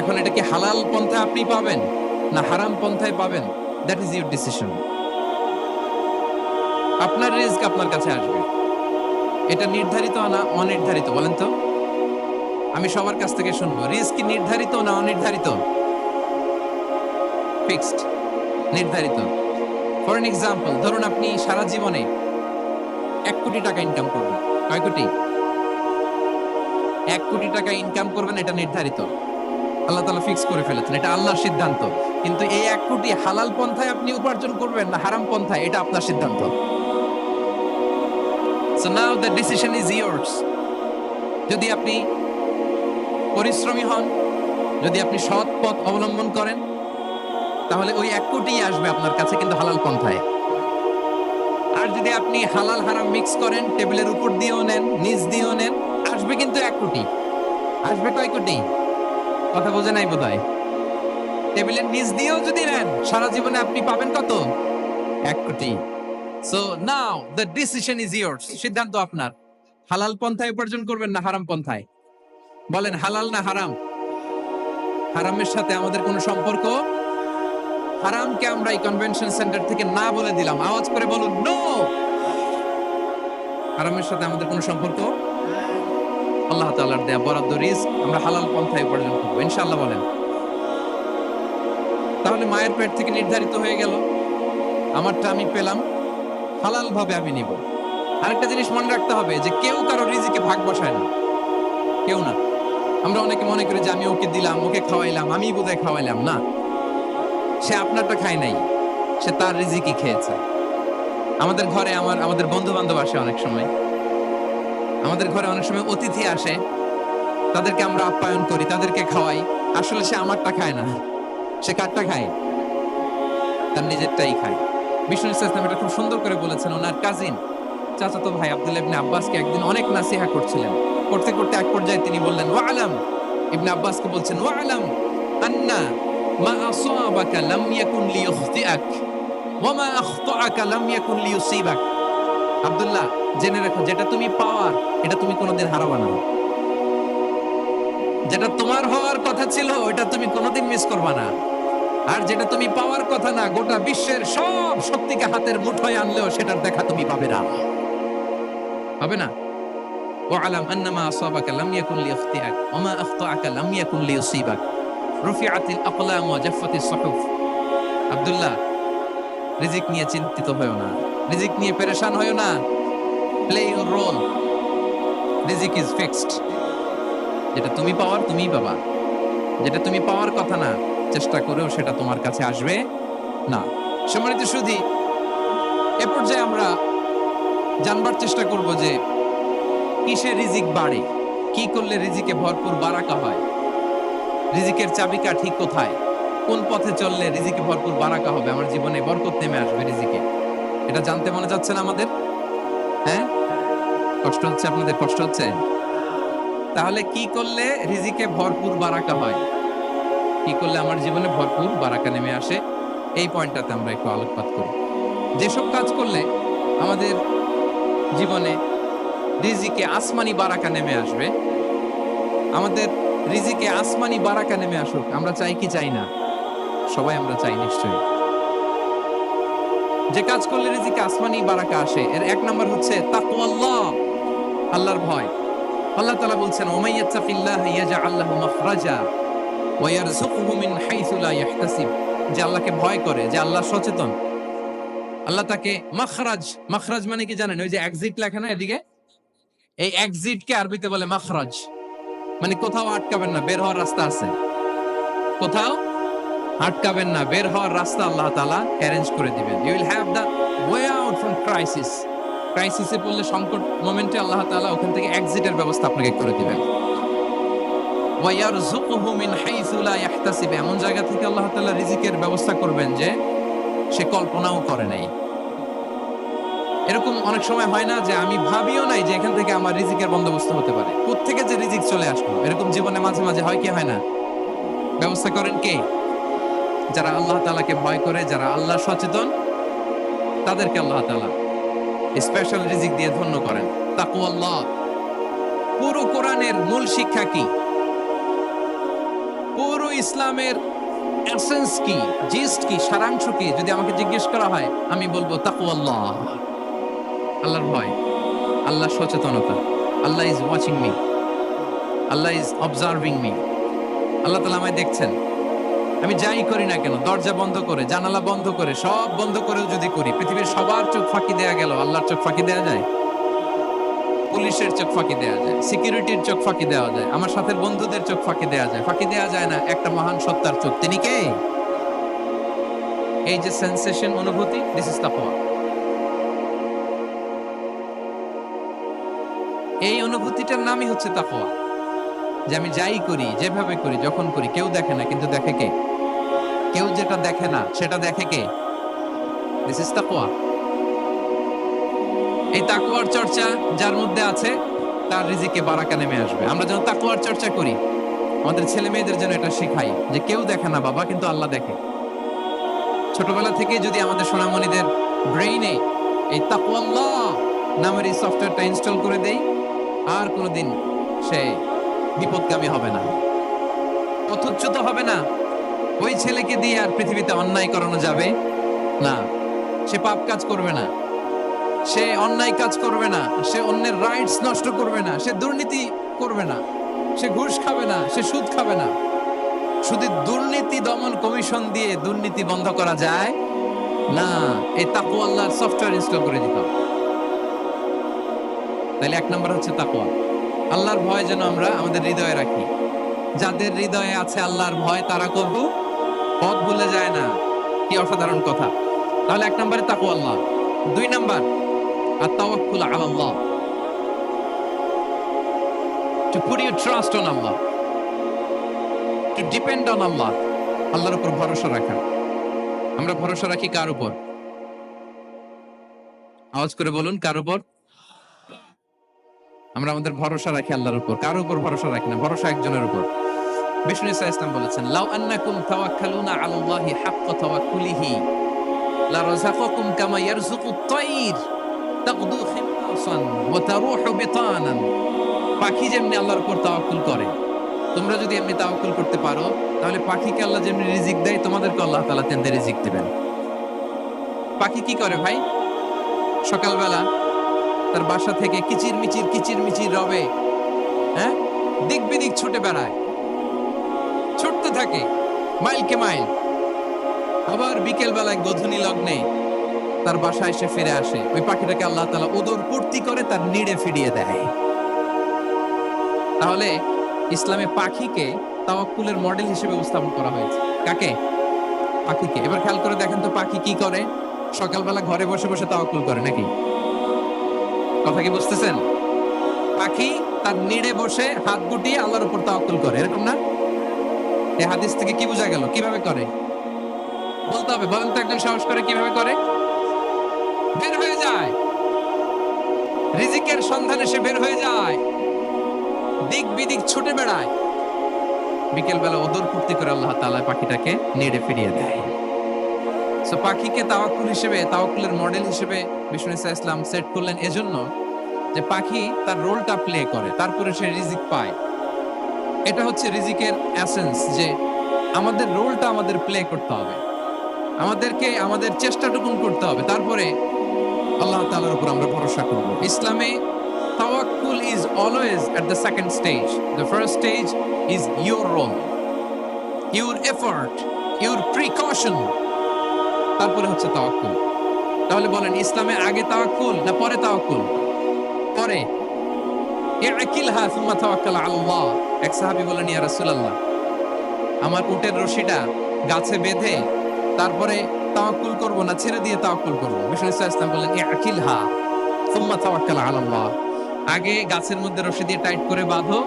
এখন এটা কি হালাল পন্থায় আপনি পাবেন না হারাম পন্থায় পাবেন, দ্যাট ইজ ইউর ডিসিশন। আপনার রিস্ক আপনার কাছে আসবে। এটা নির্ধারিত না অনির্ধারিত, বলেন তো? আমি সবার কাছ থেকে শুনবো, রিস্ক কি নির্ধারিত না অনির্ধারিত? ফিক্সড, নির্ধারিত। ফর এন এক্সাম্পল, ধরুন আপনি সারা জীবনে 1 কোটি টাকা ইনকাম করবেন। কয় কোটি? 1 কোটি টাকা ইনকাম করবেন, এটা নির্ধারিত, আল্লাহ তাআলা ফিক্স করে ফেলেছেন, এটা আল্লাহর সিদ্ধান্ত। কিন্তু এই 1 কোটি হালাল পন্থায় আপনি উপার্জন করবেন না হারাম পন্থায়, এটা আপনার সিদ্ধান্ত। So now the decision is yours. যদি আপনি পরিশ্রমী হন, যদি আপনি সৎ পথ অবলম্বন করেন, তাহলে ওই 1 কোটি আসবে আপনার কাছে, কিন্তু হালাল পন্থায়। আর যদি আপনি হালাল হারাম মিক্স করেন, টেবিলের উপর দিয়েও নেন, নিচ দিয়েও নেন, আসবে কিন্তু 1 কোটি। আসবে কয় কোটি? কথা বোঝে নাই বোধহয়। টেবিলের নিচ দিয়েও যদি নেন, সারা জীবনে আপনি পাবেন কত? 1 কোটি। So now the decision is years. সিদ্ধান্ত আপনার। হালাল পন্থায় উপার্জন করবেন না হারাম পন্থায়? বলেন, হালাল না হারাম? হারামের সাথে আমাদের কোনো সম্পর্ক? হারামকে আমরা এই কনভেনশন সেন্টার থেকে না বলে দিলাম, আওয়াজ করে বলুন নো। হারামের সাথে আমাদের কোনো সম্পর্ক? আল্লাহ তাআলার দেয়া বরাদ্দ রিস্ক আমরা হালাল পন্থায় উপার্জন করব ইনশাআল্লাহ, বলেন। তাহলে মায়ের পেট থেকে নির্ধারিত হয়ে গেল, আমারটা আমি পেলাম, হালাল ভাবে আমি নিব। আরেকটা জিনিস মনে রাখতে হবে যে কেউ কারো রিজিকে ভাগ বসায় না, কেউ না। আমরা অনেকে মনে করি যে আমি ওকে দিলাম, ওকে খাওয়াইলাম, আমি বোধহয় খাওয়াইলাম। না, সে আপনারটা খায় নাই, সে তার রিজিকই খেয়েছে। আমাদের ঘরে আমাদের বন্ধু বান্ধব আসে অনেক সময়, আমাদের ঘরে অনেক সময় অতিথি আসে, তাদেরকে আমরা আপ্যায়ন করি, তাদেরকে খাওয়াই। আসলে সে আমারটা খায় না, সে কারটা খায়? তার নিজেরটাই খায়। বিষ্ণু ইসলাম এটা খুব সুন্দর করে বলেছেন। ওনার কাজিন, চাচাতো ভাই আব্দুল্লাহ ইবনে আব্বাসকে একদিন অনেক নাসিহা করছিলেন। করতে করতে এক পর্যায়ে তিনি বললেন, ওয়ালাম ইবনে আব্বাসকে বলছেন ওয়া'লাম আন্না মা আসাবাকা লাম ইয়াকুন লিইখতিআক ওয়া মা আখতাআকা লাম ইয়াকুন লিইউসিবাক। আব্দুল্লাহ, জেনে রাখো, যেটা তুমি পাওয়ার এটা তুমি কোনোদিন হারাবা না। যেটা তোমার হওয়ার কথা ছিল ওটা তুমি কোনোদিন মিস করবা না। আর যেটা তুমি পাওয়ার কথা না, গোটা বিশ্বের সব শক্তিকে হাতের মুঠোয় আনলেও সেটার দেখা তুমি পাবে না, হবে না। ওয়া'লাম আন্নামা আসাবাকা লাম ইয়াকুন লিইখতিআক ওয়া মা আখতাআকা লাম ইয়াকুন লিইউসিবাক রুফিআতিল আকলাম ওয়া জাফফাতিস সুহুফ। আব্দুল্লাহ, রিজিক নিয়ে চিন্তিত হয়ো না, রিজিক নিয়ে পেরেশান হয়ো না। প্লে ইউর রোল, রিজিক ইজ ফিক্সড। যেটা তুমি পাওয়ার তুমিই পাবা, যেটা তুমি পাওয়ার কথা না চেষ্টা করেও সেটা তোমার কাছে আসবে না। সম্মানিত সুধী, এ পর্যায়ে আমরা জানবার চেষ্টা করব যে কিসে রিজিক বাড়ে, কি করলে রিজিকে ভরপুর বারাকা হয়, রিজিকের চাবিকাঠি কোথায়, কোন পথে চললে রিজিকে ভরপুর বারাকা হবে, আমার জীবনে বরকত নেমে আসবে রিজিকে। এটা জানতে মনে যাচ্ছে না আমাদের? হ্যাঁ, কষ্ট হচ্ছে আপনাদের? কষ্ট হচ্ছে? তাহলে কি করলে রিজিকে ভরপুর বারাকা হয়, কি করলে আমার জীবনে ভরপুর বারাকা নেমে আসে, এই পয়েন্টটাতে আমরা একটু আলোকপাত করি। যেসব কাজ করলে আমাদের জীবনে রিজিকে আসমানি বারাকা নেমে আসবে, আমাদের রিজিকে আসমানি বারাকা নেমে আসুক, আমরা চাই কি চাই না? সবাই আমরা চাই নিশ্চয়ই। যে কাজ করলে রিজিকে আসমানি বারাকা আসে, এর এক নাম্বার হচ্ছে তাকওয়াল্লাহ, আল্লাহর ভয়। আল্লাহ তাআলা বলছেন ওয়া ইয়াত্তাকিল্লাহ ইয়াজআল লাহু মাখরাজা ওয়া ইয়ারযুকহু মিন হাইসু লা ইয়াহতাসিব। যে আল্লাহকে ভয় করে, যে আল্লাহ সচেতন, আল্লাহ তাকে মাখরাজ, মাখরাজ মানে কি জানেন? ওই যে এক্সিট লেখা না এদিকে, এই এক্সিটকে আরবিতে বলে মাখরাজ, মানে কোথাও আটকাবেন না, বের হওয়ার রাস্তা আছে, কোথাও আটকাবেন না, বের হওয়ার রাস্তা আল্লাহ তাআলা অ্যারেঞ্জ করে দিবেন। You will have the way out from crisis. ক্রাইসিসে পড়লে, সংকট মোমেন্টে আল্লাহ তাআলা ওখান থেকে এক্সিটের ব্যবস্থা আপনাকে করে দিবেন। ওয়া ইয়ারযুকহু মিন হাইসু লা ইয়াহতাসিব, এমন জায়গা থেকে আল্লাহ তাআলা রিজিকের ব্যবস্থা করবেন যে সে কল্পনাও করে নাই। এরকম অনেক সময় হয় না যে আমি ভাবিও নাই যে এখান থেকে আমার রিজিকের বন্দোবস্ত হতে পারে, কোত্থেকে যে রিজিক চলে আসলো, এরকম জীবনে মাঝে মাঝে হয় কি হয় না? ব্যবস্থা করেন কে? যারা আল্লাহ তাআলাকে ভয় করে, যারা আল্লাহ সচেতন, তাদেরকে আল্লাহ তাআলা স্পেশাল রিজিক দিয়ে ধন্য করেন। তাকওয়াল্লাহ। পুরো কোরআনের মূল শিক্ষা কি? পুরো ইসলামের এসেন্স কি, জিস্ট কি, সারাংশ কি যদি আমাকে জিজ্ঞেস করা হয়, আমি বলবো তাকওয়াল্লাহ, আল্লাহর ভয়, আল্লাহ সচেতনতা। Allah is watching me, Allah is observing me. Allah তাআলা আমায় দেখছেন। আমি যাই করি না কেন, দরজা বন্ধ করে, জানালা বন্ধ করে, সব বন্ধ করেও যদি করি, পৃথিবীর সবার চোখ ফাঁকি দেয়া গেল, আল্লাহর চোখ ফাঁকি দেয়া যায়? পুলিশের চোখ ফাঁকি দেয়া যায়, সিকিউরিটির চোখ ফাঁকি দেওয়া যায়, আমার সাথে বন্ধুদের চোখ ফাঁকি দেয়া যায়, ফাঁকি দেয়া যায় না একটা মহান সত্তার চোখ। তিনি কে? এই যে সেন্সেশন, অনুভূতি, দিস ইজ তাকওয়া। এই অনুভূতিটার নামই হচ্ছে তাকওয়া। যে আমি যাই করি, যেভাবে করি, যখন করি, কেউ দেখে না, কিন্তু দেখে কে? কেউ যেটা দেখে না সেটা দেখে কে? দিস ইজ তাকওয়া। এই তাকওয়ার চর্চা যার মধ্যে আছে, তার রিজিকে বারাকা নেমে আসবে। আমরা যেন তাকওয়ার চর্চা করি, আমাদের ছেলে মেয়েদের যেন এটা শেখাই যে কেউ দেখে না বাবা, কিন্তু আল্লাহ দেখে। ছোটবেলা থেকে যদি আমাদের সোনামণিদের ব্রেইনে এই তাকওয়াল্লাহ নামের এই সফটওয়্যারটা ইনস্টল করে দেই, আর কোনোদিন সে বিপদগামী হবে না, পথচ্যুত হবে না। ওই ছেলেকে দিয়ে আর পৃথিবীতে অন্যায় করানো যাবে না, সে পাপ কাজ করবে না, সে অন্যায় কাজ করবে না, সে অন্যের রাইটস নষ্ট করবে না, সে দুর্নীতি করবে না, সে ঘুষ খাবে না, সে সুদ খাবে না। শুধু দুর্নীতি দমন কমিশন দিয়ে দুর্নীতি বন্ধ করা যায় না, এই তাকওয়া আল্লাহর সফটওয়্যার ইনস্টল করে দিতে হবে। তাহলে এক নাম্বার হচ্ছে তাকওয়া। আল্লাহর ভয় যেন আমরা আমাদের হৃদয়ে রাখি। যাদের হৃদয়ে আছে আল্লাহর ভয়, তারা কবু পথ ভুলে যায় না। কি অসাধারণ কথা! তাহলে এক নম্বরে তাকওয়া আল্লাহ। দুই নাম্বার আত-তাওয়াক্কুল আলা আল্লাহ, to put your trust on Allah, to depend on Allah, আল্লাহর উপর ভরসা রাখা। আমরা ভরসা রাখি কার উপর? আওয়াজ করে বলুন, কার উপর? আমরা আমাদের ভরসা রাখি আল্লাহর উপর, কার উপর ভরসা রাখি না? ভরসা একজনের উপর। বিষ্ণু ইসা ইসলাম বলেছেন, লাউ আন্নাকুম তাওয়াক্কালুনা আলাল্লাহি হাক্কা তাওয়াক্কুলিহি লা রাযাকাকুম কামা ইয়ারযুকুত তায়র তাগদু খিমাসান ওয়া তারুহু বিতানান। পাখি যেমনি আল্লাহর উপর তাওয়াক্কুল করে, তোমরা যদি এমনি তাওয়াক্কুল করতে পারো, তাহলে পাখিকে আল্লাহ যেমনি রিজিক দেয়, তোমাদেরকে আল্লাহ তাআলা তেমনি রিজিক দিবেন। পাখি কি করে ভাই? সকালবেলা তার বাসা থেকে কিচির মিচির রবে, হ্যাঁ, দিক বিদিক ছুটে বেড়ায়, ছুটতে থাকে মাইলকে মাইল। আবার বিকেল বেলায় গোধূলি লগ্নে তার বাসায় এসে ফিরে আসে। ওই পাখিটাকে আল্লাহ তাআলা উদর পূর্তি করে তার নিড়ে ফিরিয়ে দেয়। তাহলে ইসলামে পাখিকে তাওয়াক্কুলের মডেল হিসেবে উপস্থাপন করা হয়েছে। কাকে? পাখিকে। এবার খেয়াল করে দেখেন তো পাখি কি করে? সকালবেলা ঘরে বসে বসে তাওয়াক্কুল করে নাকি? কথা কি বুঝতেছেন? পাখি তার নিড়ে বসে হাত গুটিয়ে আল্লাহর উপর তাওয়াক্কুল করে, এরকম না? এই হাদিস থেকে কি বোঝা গেল? কিভাবে করে বলতে হবে, বলেন তো একজন সাহস করে কিভাবে করে? বের হয়ে যায়, রিজিকের সন্ধানে সে বের হয়ে যায়, দিক বিদিক ছুটে বেড়ায়। বিকেল বেলা ওদর পূর্তি করে আল্লাহ তাআলা পাখিটাকে নেড়ে ফিরিয়ে দেয়। সো পাখিকে তাওয়াক্কুল হিসেবে, তাওয়াক্কুলের মডেল হিসেবে বিষ্ণু ইসা ইসলাম সেট করলেন এজন্য যে পাখি তার রোলটা প্লে করে, তারপরে সে রিজিক পায়। এটা হচ্ছে রিজিকের এসেন্স, যে আমাদের রোলটা আমাদের প্লে করতে হবে, আমাদেরকে আমাদের চেষ্টাটুকুন করতে হবে, তারপরে আল্লাহ তাআলার উপর আমরা ভরসা করব। ইসলামে tawakkul is always at the second stage. The first stage is your role, your effort, your precaution. তারপরে হচ্ছে তাওয়াক্কুল। তাহলে বলেন ইসলামে আগে তাওয়াক্কুল না পরে তাওয়াক্কুল? পরে। ইআকিলহা সুম্মা তাওয়াক্কাল আলাল্লাহ। এক সাহাবী বলেন, ইয়া রাসূলুল্লাহ, আমার উটের রশিটা গাছে বেঁধে তারপরে তাওয়াক্কুল করব না ছেড়ে দিয়ে তাওয়াক্কুল করব? বিষ্ণু সাল্লাল্লাহু আলাইহি ওয়াসাল্লাম বললেন, ইআকিলহা সুম্মা তাওয়াক্কাল আলাল্লাহ। আগে গাছের মধ্যে রশি দিয়ে টাইট করে বাঁধো,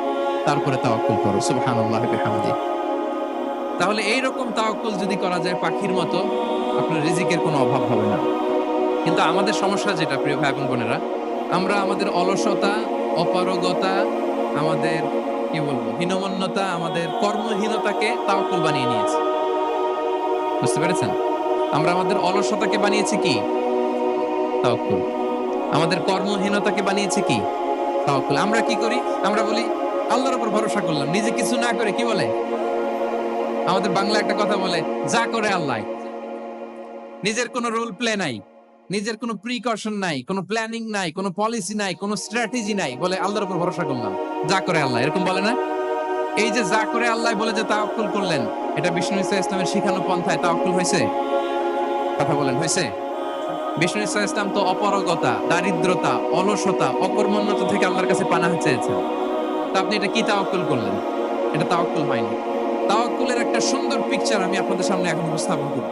তারপরে তাওয়াক্কুল করো। সুবহানাল্লাহি ওয়া বিহামদিহি। তাহলে এই রকম তাওয়াক্কুল যদি করা যায় পাখির মতো, আপনার রিজিকের কোনো অভাব হবে না। কিন্তু আমাদের সমস্যা যেটা, প্রিয় ভাই এবং বোনেরা, আমরা আমাদের অলসতা, অপারগতা, আমাদের কি বলবো হীনমন্যতা, আমাদের কর্মহীনতাকে তাওয়াক্কুল বানিয়ে নিয়েছি। বুঝতে পেরেছেন? আমরা আমাদের অলসতাকে বানিয়েছি কি? তাওয়াক্কুল। আমাদের কর্মহীনতাকে বানিয়েছে কি? তাওয়াক্কুল। আমরা কি করি? আমরা বলি আল্লাহর উপর ভরসা করলাম, নিজে কিছু না করে কি বলে? আমাদের বাংলা একটা কথা বলে, যা করে আল্লাহ। নিজের কোনো রোল প্লে নাই, নিজের কোনো প্রিকশন নাই, কোনো প্ল্যানিং নাই, কোনো পলিসি নাই, কোনো স্ট্র্যাটেজি নাই, বলে আল্লাহর উপর ভরসা করলাম, যা করে আল্লাহ। এরকম বলে না? এই যে যা করে আল্লাহ বলে যে তাওয়াক্কুল করলেন, এটা বিষ্ণু ইসা ইসলামের শিখানো পন্থায় তাওয়াক্কুল হয়েছে? কথা বলেন, হয়েছে? বিষ্ণু ইসা ইসলাম তো অপারগতা, দারিদ্রতা, অলসতা, অকর্মণ্যতা থেকে আল্লাহর কাছে পানাহ চেয়েছেন। তা আপনি এটা কি তাওয়াক্কুল করলেন? এটা তাওয়াক্কুল হয়নি। তাওয়াক্কুলের একটা সুন্দর পিকচার আমি আপনাদের সামনে এখন উপস্থাপন করব।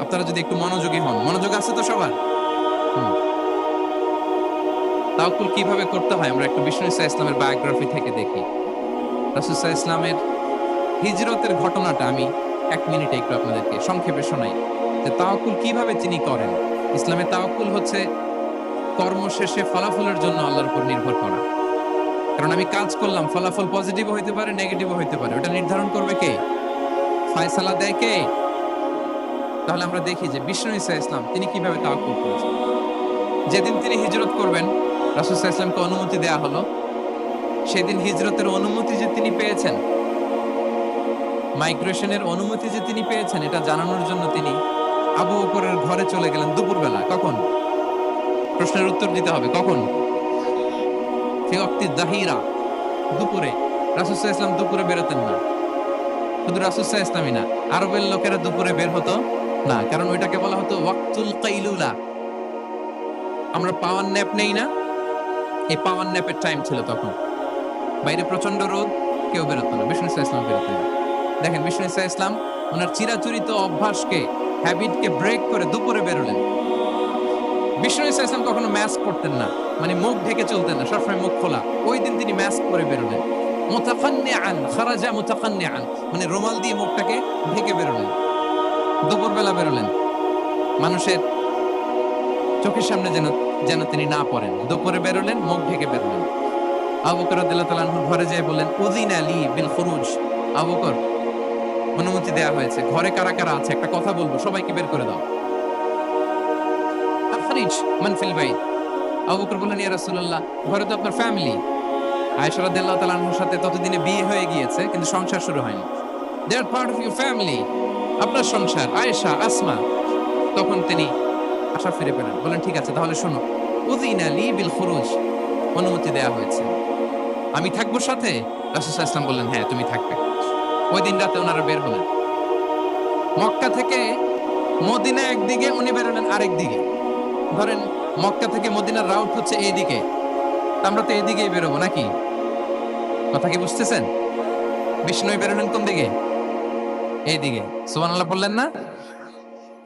আপনারা যদি একটু মনোযোগী হন। মনোযোগ আছে তো সবার? তাওয়াক্কুল কিভাবে করতে হয় আমরা একটু বিষ্ণু ইসা ইসলামের বায়োগ্রাফি থেকে দেখি। রাসূল সাল্লাল্লাহু আলাইহি ওয়াসাল্লামের হিজরতের ঘটনাটা আমি 1 মিনিটে একটু আপনাদেরকে সংক্ষেপে শোনাই, যে তাওয়াক্কুল কিভাবে তিনি করেন। ইসলামে তাওয়াক্কুল হচ্ছে কর্ম শেষে ফলাফলের জন্য আল্লাহর উপর নির্ভর করা। কারণ আমি কাজ করলাম, ফলাফল পজিটিভ হইতে পারে, নেগেটিভ হইতে পারে, ওটা নির্ধারণ করবে কে? ফয়সালা দেয় কে? তাহলে আমরা দেখি যে বিষ্ণু ইসা ইসলাম তিনি কিভাবে তাওয়াক্কুল করেছেন। যেদিন তিনি হিজরত করবেন, রাসূল সাল্লাল্লাহু আলাইহি ওয়াসাল্লামকে অনুমতি দেয়া হলো। সেদিন হিজরতের অনুমতি যে তিনি পেয়েছেন, মাইগ্রেশনের অনুমতি যে তিনি পেয়েছেন, এটা জানানোর জন্য তিনি আবু বকরের ঘরে চলে গেলেন দুপুরবেলা। কখন? প্রশ্নের উত্তর দিতে হবে, কখন? ফি ওয়াক্তি যাহিরা, দুপুরে। রাসূল সাল্লাল্লাহু আলাইহি ওয়াসাল্লাম দুপুরে বেরোতেন না। শুধু রাসূল সাল্লাল্লাহু আলাইহি ওয়াসাল্লামই না, আরবের লোকেরা দুপুরে বের হতো না, কারণ ওইটাকে বলা হতো ওয়াক্তুল কাইলুলা। আমরা পাওয়ার ন্যাপ নেই না, এই পাওয়ার ন্যাপের টাইম ছিল তখন। বাইরে প্রচন্ড রোদ, কেউ বেরোতো না, বিষ্ণু ইসা ইসলাম বেরোতেন না। দেখেন বিষ্ণু ইসা ইসলাম ওনার চিরাচরিত অভ্যাসকে, হ্যাবিটকে ব্রেক করে দুপুরে বেরোলেন। বিষ্ণু ইসা ইসলাম কখনো মাস্ক পরতেন না, মানে মুখ ঢেকে চলতেন না, সবসময় মুখ খোলা। ওই দিন তিনি মাস্ক পরে বেরোলেন। মুতাকান্নিআন, খারাজা মুতাকান্নিআন, মানে রুমাল দিয়ে মুখটাকে ঢেকে বেরোলেন। দুপুরবেলা বেরোলেন, মানুষের চোখের সামনে যেন তিনি না পড়েন। দুপুরে বেরোলেন, মুখ ঢেকে বেরোলেন। আবু বকর রাদিয়াল্লাহু তাআলা আনহু ঘরে যেয়ে বললেন, উযিনা লি বিল খুরুজ আবু বকর, অনুমতি দেয়া হয়েছে, ঘরে কারা কারা আছে একটা কথা বলবো, সবাইকে বের করে দাও। আখরিজ মান ফিল বাইত। আবু বকর বললেন, ইয়া রাসূলুল্লাহ, ঘরে তো আপনার ফ্যামিলি। আয়েশা রাদিয়াল্লাহু তাআলা আনহার সাথে ততদিনে বিয়ে হয়ে গিয়েছে, কিন্তু সংসার শুরু হয়নি। দে আর পার্ট অফ ইউর ফ্যামিলি, আপনার সংসার, আয়েশা, আসমা। তখন তিনি আশা ফিরে পেলেন, বলেন ঠিক আছে তাহলে শোনো, উযিনা লি বিল খুরুজ, অনুমতি দেয়া হয়েছে, আমি থাকবো সাথে? রাসূল সাল্লাল্লাহু আলাইহি ওয়াসাল্লাম বললেন, হ্যাঁ তুমি থাকবে। ওই দিন রাতে ওনারা বের হলেন মক্কা থেকে মদিনা একদিকে, উনি বেরোলেন আরেক দিকে। ধরেন মক্কা থেকে মদিনার রাউট হচ্ছে এইদিকে, আমরা তো এইদিকেই বেরোবো নাকি? কথা কি বুঝতেছেন? বিষ্ণু বেরোলেন কোন দিকে? এইদিকে। সুবহানাল্লাহ বললেন না?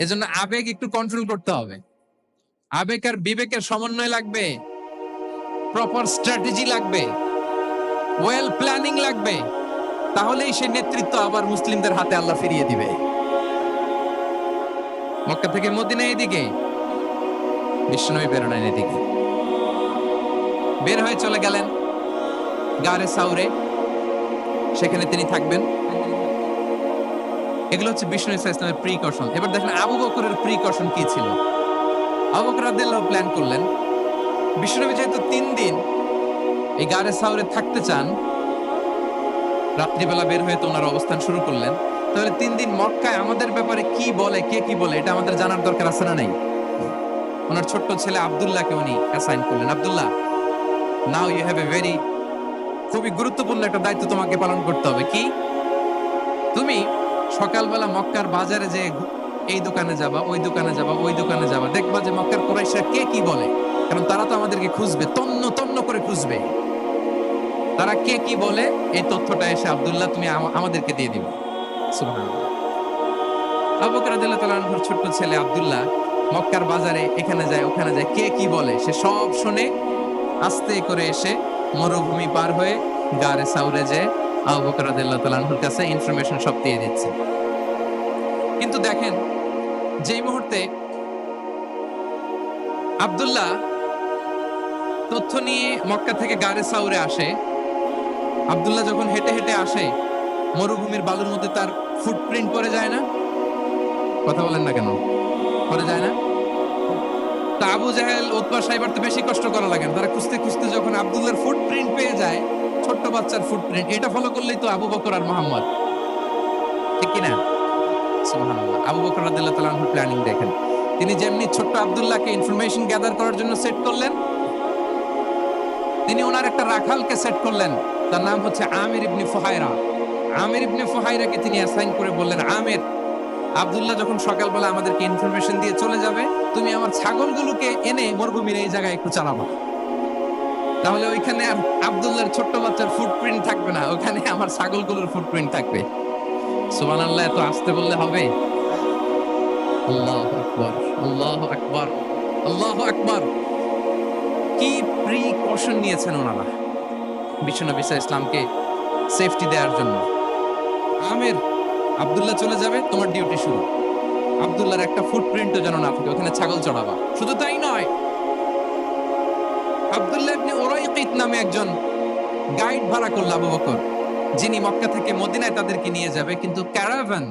এজন্য আবেগ একটু কন্ট্রোল করতে হবে। আবেগ আর বিবেকের সমন্বয় লাগবে, প্রপার স্ট্র্যাটেজি লাগবে, ওয়েল প্ল্যানিং লাগবে, তাহলেই সেই নেতৃত্ব আবার মুসলিমদের হাতে আল্লাহ ফিরিয়ে দিবে। মক্কা থেকে মদিনা এদিকে, বিশ্বনবী বেরোলেন এদিকে। বের হয়ে চলে গেলেন গারে সাউরে, সেখানে তিনি থাকবেন। এগুলো হচ্ছে বিষ্ণু ইসলামের প্রিকশন। এবার দেখেন আবু বকরের প্রিকশন কি ছিল। আবু বকর রাদিয়াল্লাহু প্ল্যান করলেন, বিশ্বনবী যেহেতু 3 দিন এই গারে সাউরে থাকতে চান, রাত্রিবেলা বের হয়ে তো ওনার অবস্থান শুরু করলেন, তাহলে 3 দিন মক্কায় আমাদের ব্যাপারে কি বলে, কে কি বলে, এটা আমাদের জানার দরকার আছে না নাই? ওনার ছোট্ট ছেলে আব্দুল্লাহকে উনি অ্যাসাইন করলেন, আব্দুল্লাহ, now you have a very, খুবই গুরুত্বপূর্ণ একটা দায়িত্ব তোমাকে পালন করতে হবে। কি? তুমি সকালবেলা মক্কার বাজারে যে এই দোকানে যাবা, ওই দোকানে যাবা, ওই দোকানে যাবা, দেখবা যে মক্কার কুরাইশরা কে কি বলে, কারণ তারা তো আমাদেরকে খুঁজবে, তন্ন তন্ন করে খুঁজবে। তারা কে কি বলে এই তথ্যটা এসে আব্দুল্লাহ তুমি আমাদেরকে দিয়ে দিবে। সুবহানাল্লাহ। আবু বকর রাদিয়াল্লাহু তাআলা আনহুর ছোট্ট ছেলে আব্দুল্লাহ মক্কার বাজারে এখানে যায় ওখানে যায়, কে কি বলে সে সব শুনে আস্তে করে এসে মরুভূমি পার হয়ে গারে সাউরে যে আবু বকর রাদিয়াল্লাহু তাআলা আনহুর কাছে ইনফরমেশন সব দিয়ে দিচ্ছে। কিন্তু দেখেন, যেই মুহূর্তে আব্দুল্লাহ তথ্য নিয়ে মক্কা থেকে গারে সাউরে আসে, আব্দুল্লাহ যখন হেঁটে হেঁটে আসে, মরুভূমির বালুর মধ্যে তার ফুটপ্রিন্ট পড়ে যায় না? কথা বলেন না কেন? পড়ে যায় না? তা আবু জাহেল, উতবা সাইবার তো বেশি কষ্ট করা লাগে না, তারা খুঁজতে খুঁজতে যখন আব্দুল্লাহর ফুটপ্রিন্ট পেয়ে যায়, ছোট্ট বাচ্চার ফুটপ্রিন্ট, এটা ফলো করলেই তো আবু বকর আর মুহাম্মদ, ঠিক কি না? সুবহানাল্লাহ। আবু বকর রাদিয়াল্লাহু তাআলা আনহুর প্ল্যানিং দেখেন, তিনি যেমনি ছোট্ট আব্দুল্লাহকে ইনফরমেশন গ্যাদার করার জন্য সেট করলেন, তিনি ওনার একটা রাখালকে সেট করলেন, তার নাম হচ্ছে আমির ইবনে ফুহায়রা। আমির ইবনে ফুহায়রাকে তিনি অ্যাসাইন করে বললেন, আমির, আব্দুল্লাহ যখন সকালবেলা আমাদেরকে ইনফরমেশন দিয়ে চলে যাবে, তুমি আমার ছাগলগুলোকে এনে মরুভূমির এই জায়গায় একটু চালাবা, তাহলে ওইখানে আর আব্দুল্লাহর ছোট্ট বাচ্চার ফুটপ্রিন্ট থাকবে না, ওখানে আমার ছাগলগুলোর ফুটপ্রিন্ট থাকবে। সুবহানাল্লাহ। এত আসতে বললে হবে? আল্লাহু আকবার, আল্লাহু আকবার, আল্লাহু আকবার। কি প্রিকশন নিয়েছেন ওনারা বিশ্বনবী সাল্লাল্লাহু আলাইহি ওয়াসাল্লামকে সেফটি দেওয়ার জন্য। আমির, আব্দুল্লাহ চলে যাবে, তোমার ডিউটি শুরু, আব্দুল্লাহর একটা ফুটপ্রিন্টও যেন না থাকে, ওখানে ছাগল চড়াবা। শুধু তাই নয়, আব্দুল্লাহ ইবনে উরাইকিত নামে একজন গাইড ভাড়া করল আবু বকর, যিনি মক্কা থেকে মদিনায় তাদেরকে নিয়ে যাবে, কিন্তু ক্যারাভান,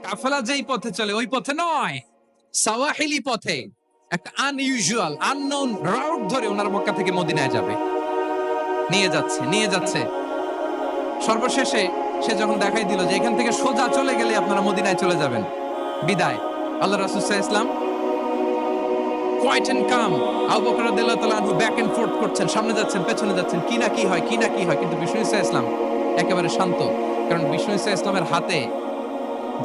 কাফেলা যেই পথে চলে ওই পথে নয়, সাওয়াহিলি পথে, একটা আনইউজুয়াল আননোন রাউট ধরে ওনার মক্কা থেকে মদিনায় যাবে। নিয়ে যাচ্ছে নিয়ে যাচ্ছে, সর্বশেষে সে যখন দেখাই দিল যে এখান থেকে সোজা চলে গেলে আপনারা মদিনায় চলে যাবেন, বিদায়। আল্লাহ রাসূল সাল্লাল্লাহু আলাইহি ওয়াসাল্লাম কোয়াইট এন্ড কাম, আবু বকর রাদিয়াল্লাহু তাআলা আনহু ব্যাক এন্ড ফোর্থ করছেন, সামনে যাচ্ছেন পেছনে যাচ্ছেন, কি না কি হয়, কি না কি হয়, কিন্তু বিষ্ণু সাল্লাল্লাহু আলাইহি ওয়াসাল্লাম একেবারে শান্ত, কারণ বিষ্ণু সাল্লাল্লাহু আলাইহি ওয়াসাল্লামের হাতে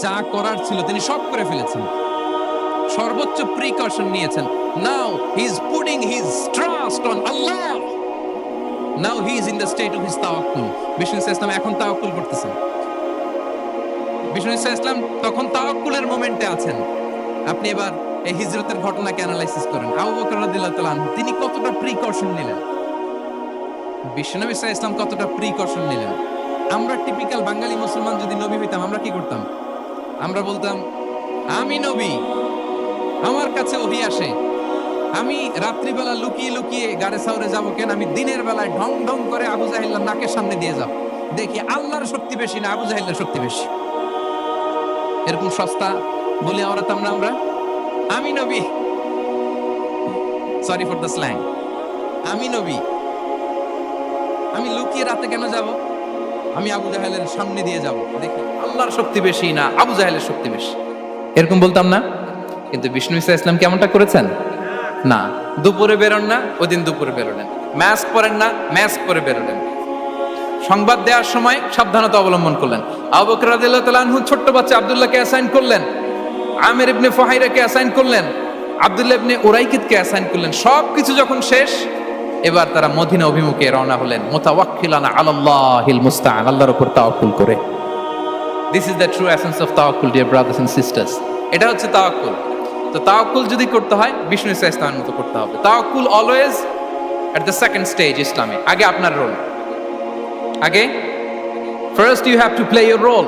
যা করার ছিল তিনি সব করে ফেলেছেন, সর্বোচ্চ প্রিকশন নিয়েছেন। Now he is putting his trust on Allah, now he is in the state of his তাওয়াক্কুল। বিষ্ণু সাল্লাল্লাহু আলাইহি ওয়াসাল্লাম এখন তাওয়াক্কুল করতেছেন, বিষ্ণু সাল্লাল্লাহু আলাইহি ওয়াসাল্লাম তখন তাওয়াক্কুলের মোমেন্টে আছেন। আপনি এবার এই হিজরতের ঘটনাকে অ্যানালাইসিস করেন, আবু বকর রাদিয়াল্লাহু তাআলা আনহু তিনি কতটা প্রিকশন নিলেন, বিশ্বনবী সাল্লাল্লাহু আলাইহি ওয়াসাল্লাম কতটা প্রিকশন নিলেন। আমরা টিপিক্যাল বাঙালি মুসলমান যদি নবী হইতাম, আমরা কি করতাম? আমরা বলতাম, আমি নবী, আমার কাছে ওহী আসে, আমি রাত্রিবেলা লুকিয়ে লুকিয়ে গারে সাউরে যাবো কেন, আমি দিনের বেলায় ঢং ঢং করে আবু জাহেলের নাকের সামনে দিয়ে যাব, দেখি আল্লাহর শক্তি বেশি না আবু জাহেলের শক্তি বেশি? এরকম সস্তা বলে আওড়াতাম না আমরা? আমি নবী, সরি ফর দ্য স্ল্যাং, আমি নবী, আমি লুকিয়ে রাতে কেন যাব? আমি আবু জাহেলের সামনে দিয়ে যাব, দেখি আল্লাহর শক্তি বেশি না আবু জাহেলের শক্তি বেশি। এরকম বলতাম না? কিন্তু বিষ্ণু ঈসা ইসলাম কেমনটা করেছেন? না, দুপুরে বেরোন না, ওই দিন দুপুরে বেরোলেন। মাস্ক পরেন না, মাস্ক পরে বেরোলেন। সংবাদ দেওয়ার সময় সাবধানতা অবলম্বন করলেন। আবু বকর রাদিয়াল্লাহু তাআলা আনহু ছোট্ট বাচ্চা আব্দুল্লাহকে অ্যাসাইন করলেন, আমির ইবনে ফুহাইরাকে অ্যাসাইন করলেন, আব্দুল্লাহ ইবনে উরাইকিতকে অ্যাসাইন করলেন। সবকিছু যখন শেষ, এবার তারা মদিনা অভিমুখে রওনা হলেন, মুতাওয়াক্কিলান আলাল্লাহিল মুস্তাআন, আল্লাহর উপর তাওয়াক্কুল করে। This is the true essence of তাওয়াক্কুল, ডিয়ার ব্রাদার্স এন্ড সিস্টার্স। এটা হচ্ছে তাওয়াক্কুল। তো তাওয়াক্কুল যদি করতে হয় বিষ্ণু ঈসা ইসলামের মতো করতে হবে। তাওয়াক্কুল always at the second stage ইসলামে। আগে আপনার রোল, আগে first you have to play your role,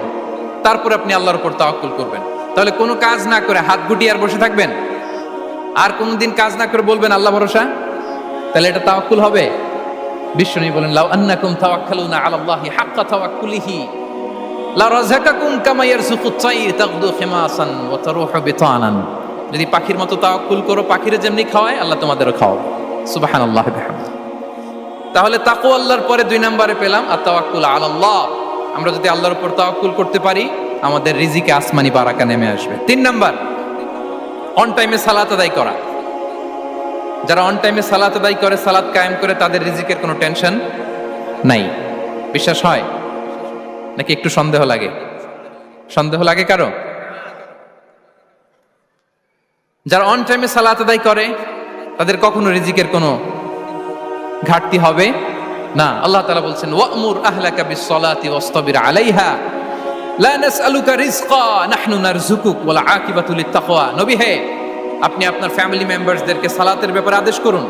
তারপর আপনি আল্লাহর উপর তাওয়াক্কুল করবেন। তাহলে কোনো কাজ না করে হাত গুটিয়ে আর বসে থাকবেন, আর কোনোদিন কাজ না করে বলবেন আল্লাহ ভরসা, তাহলে এটা তাওয়াক্কুল হবে? বিশ্বনবী বলেন, লাউ আন্নাকুম তাওয়াক্কালুনা আলাল্লাহি হাক্কা তাওয়াক্কুলিহি লা রাযাকাকুম কামা ইয়ারযুকুত তায়র তাগদু খিমাসান ওয়া তারুহু বিতানান। যদি পাখির মতো তাওয়াক্কুল করো, পাখিরে যেমনি খাওয়ায় আল্লাহ তোমাদেরও খাওয়াবে। সুবহানাল্লাহি ওয়া বিহামদিহি। তাহলে তাকওয়া আল্লাহর পরে 2 নম্বরে পেলাম আত-তাওয়াক্কুল আলাল্লাহ। আমরা যদি আল্লাহর উপর তাওয়াক্কুল করতে পারি, আমাদের রিজিকে আসমানি বারাকা নেমে আসবে। 3 নাম্বার, অন টাইমে সালাত আদায় করা। যারা অন টাইমে সালাত আদায় করে, সালাত কায়েম করে, তাদের রিজিকের কোনো টেনশন নাই। বিশ্বাস হয় নাকি একটু সন্দেহ লাগে? সন্দেহ লাগে কারো? যারা অন টাইমে সালাত আদায় করে, তাদের কখনো রিজিকের কোনো ঘাটতি হবে না। আল্লাহ তাআলা বলছেন, ওয়া'মুর আহলাকা বিস-সালাতি ওয়াসতাবির আলাইহা লা নাসআলুকা রিজকা নাহনু নারযুকুক ওয়াল আকিবাতু লিত-তাকওয়া। নবী হে, আপনি আপনার ফ্যামিলি মেম্বারসদেরকে সালাতের ব্যাপারে আদেশ করুন,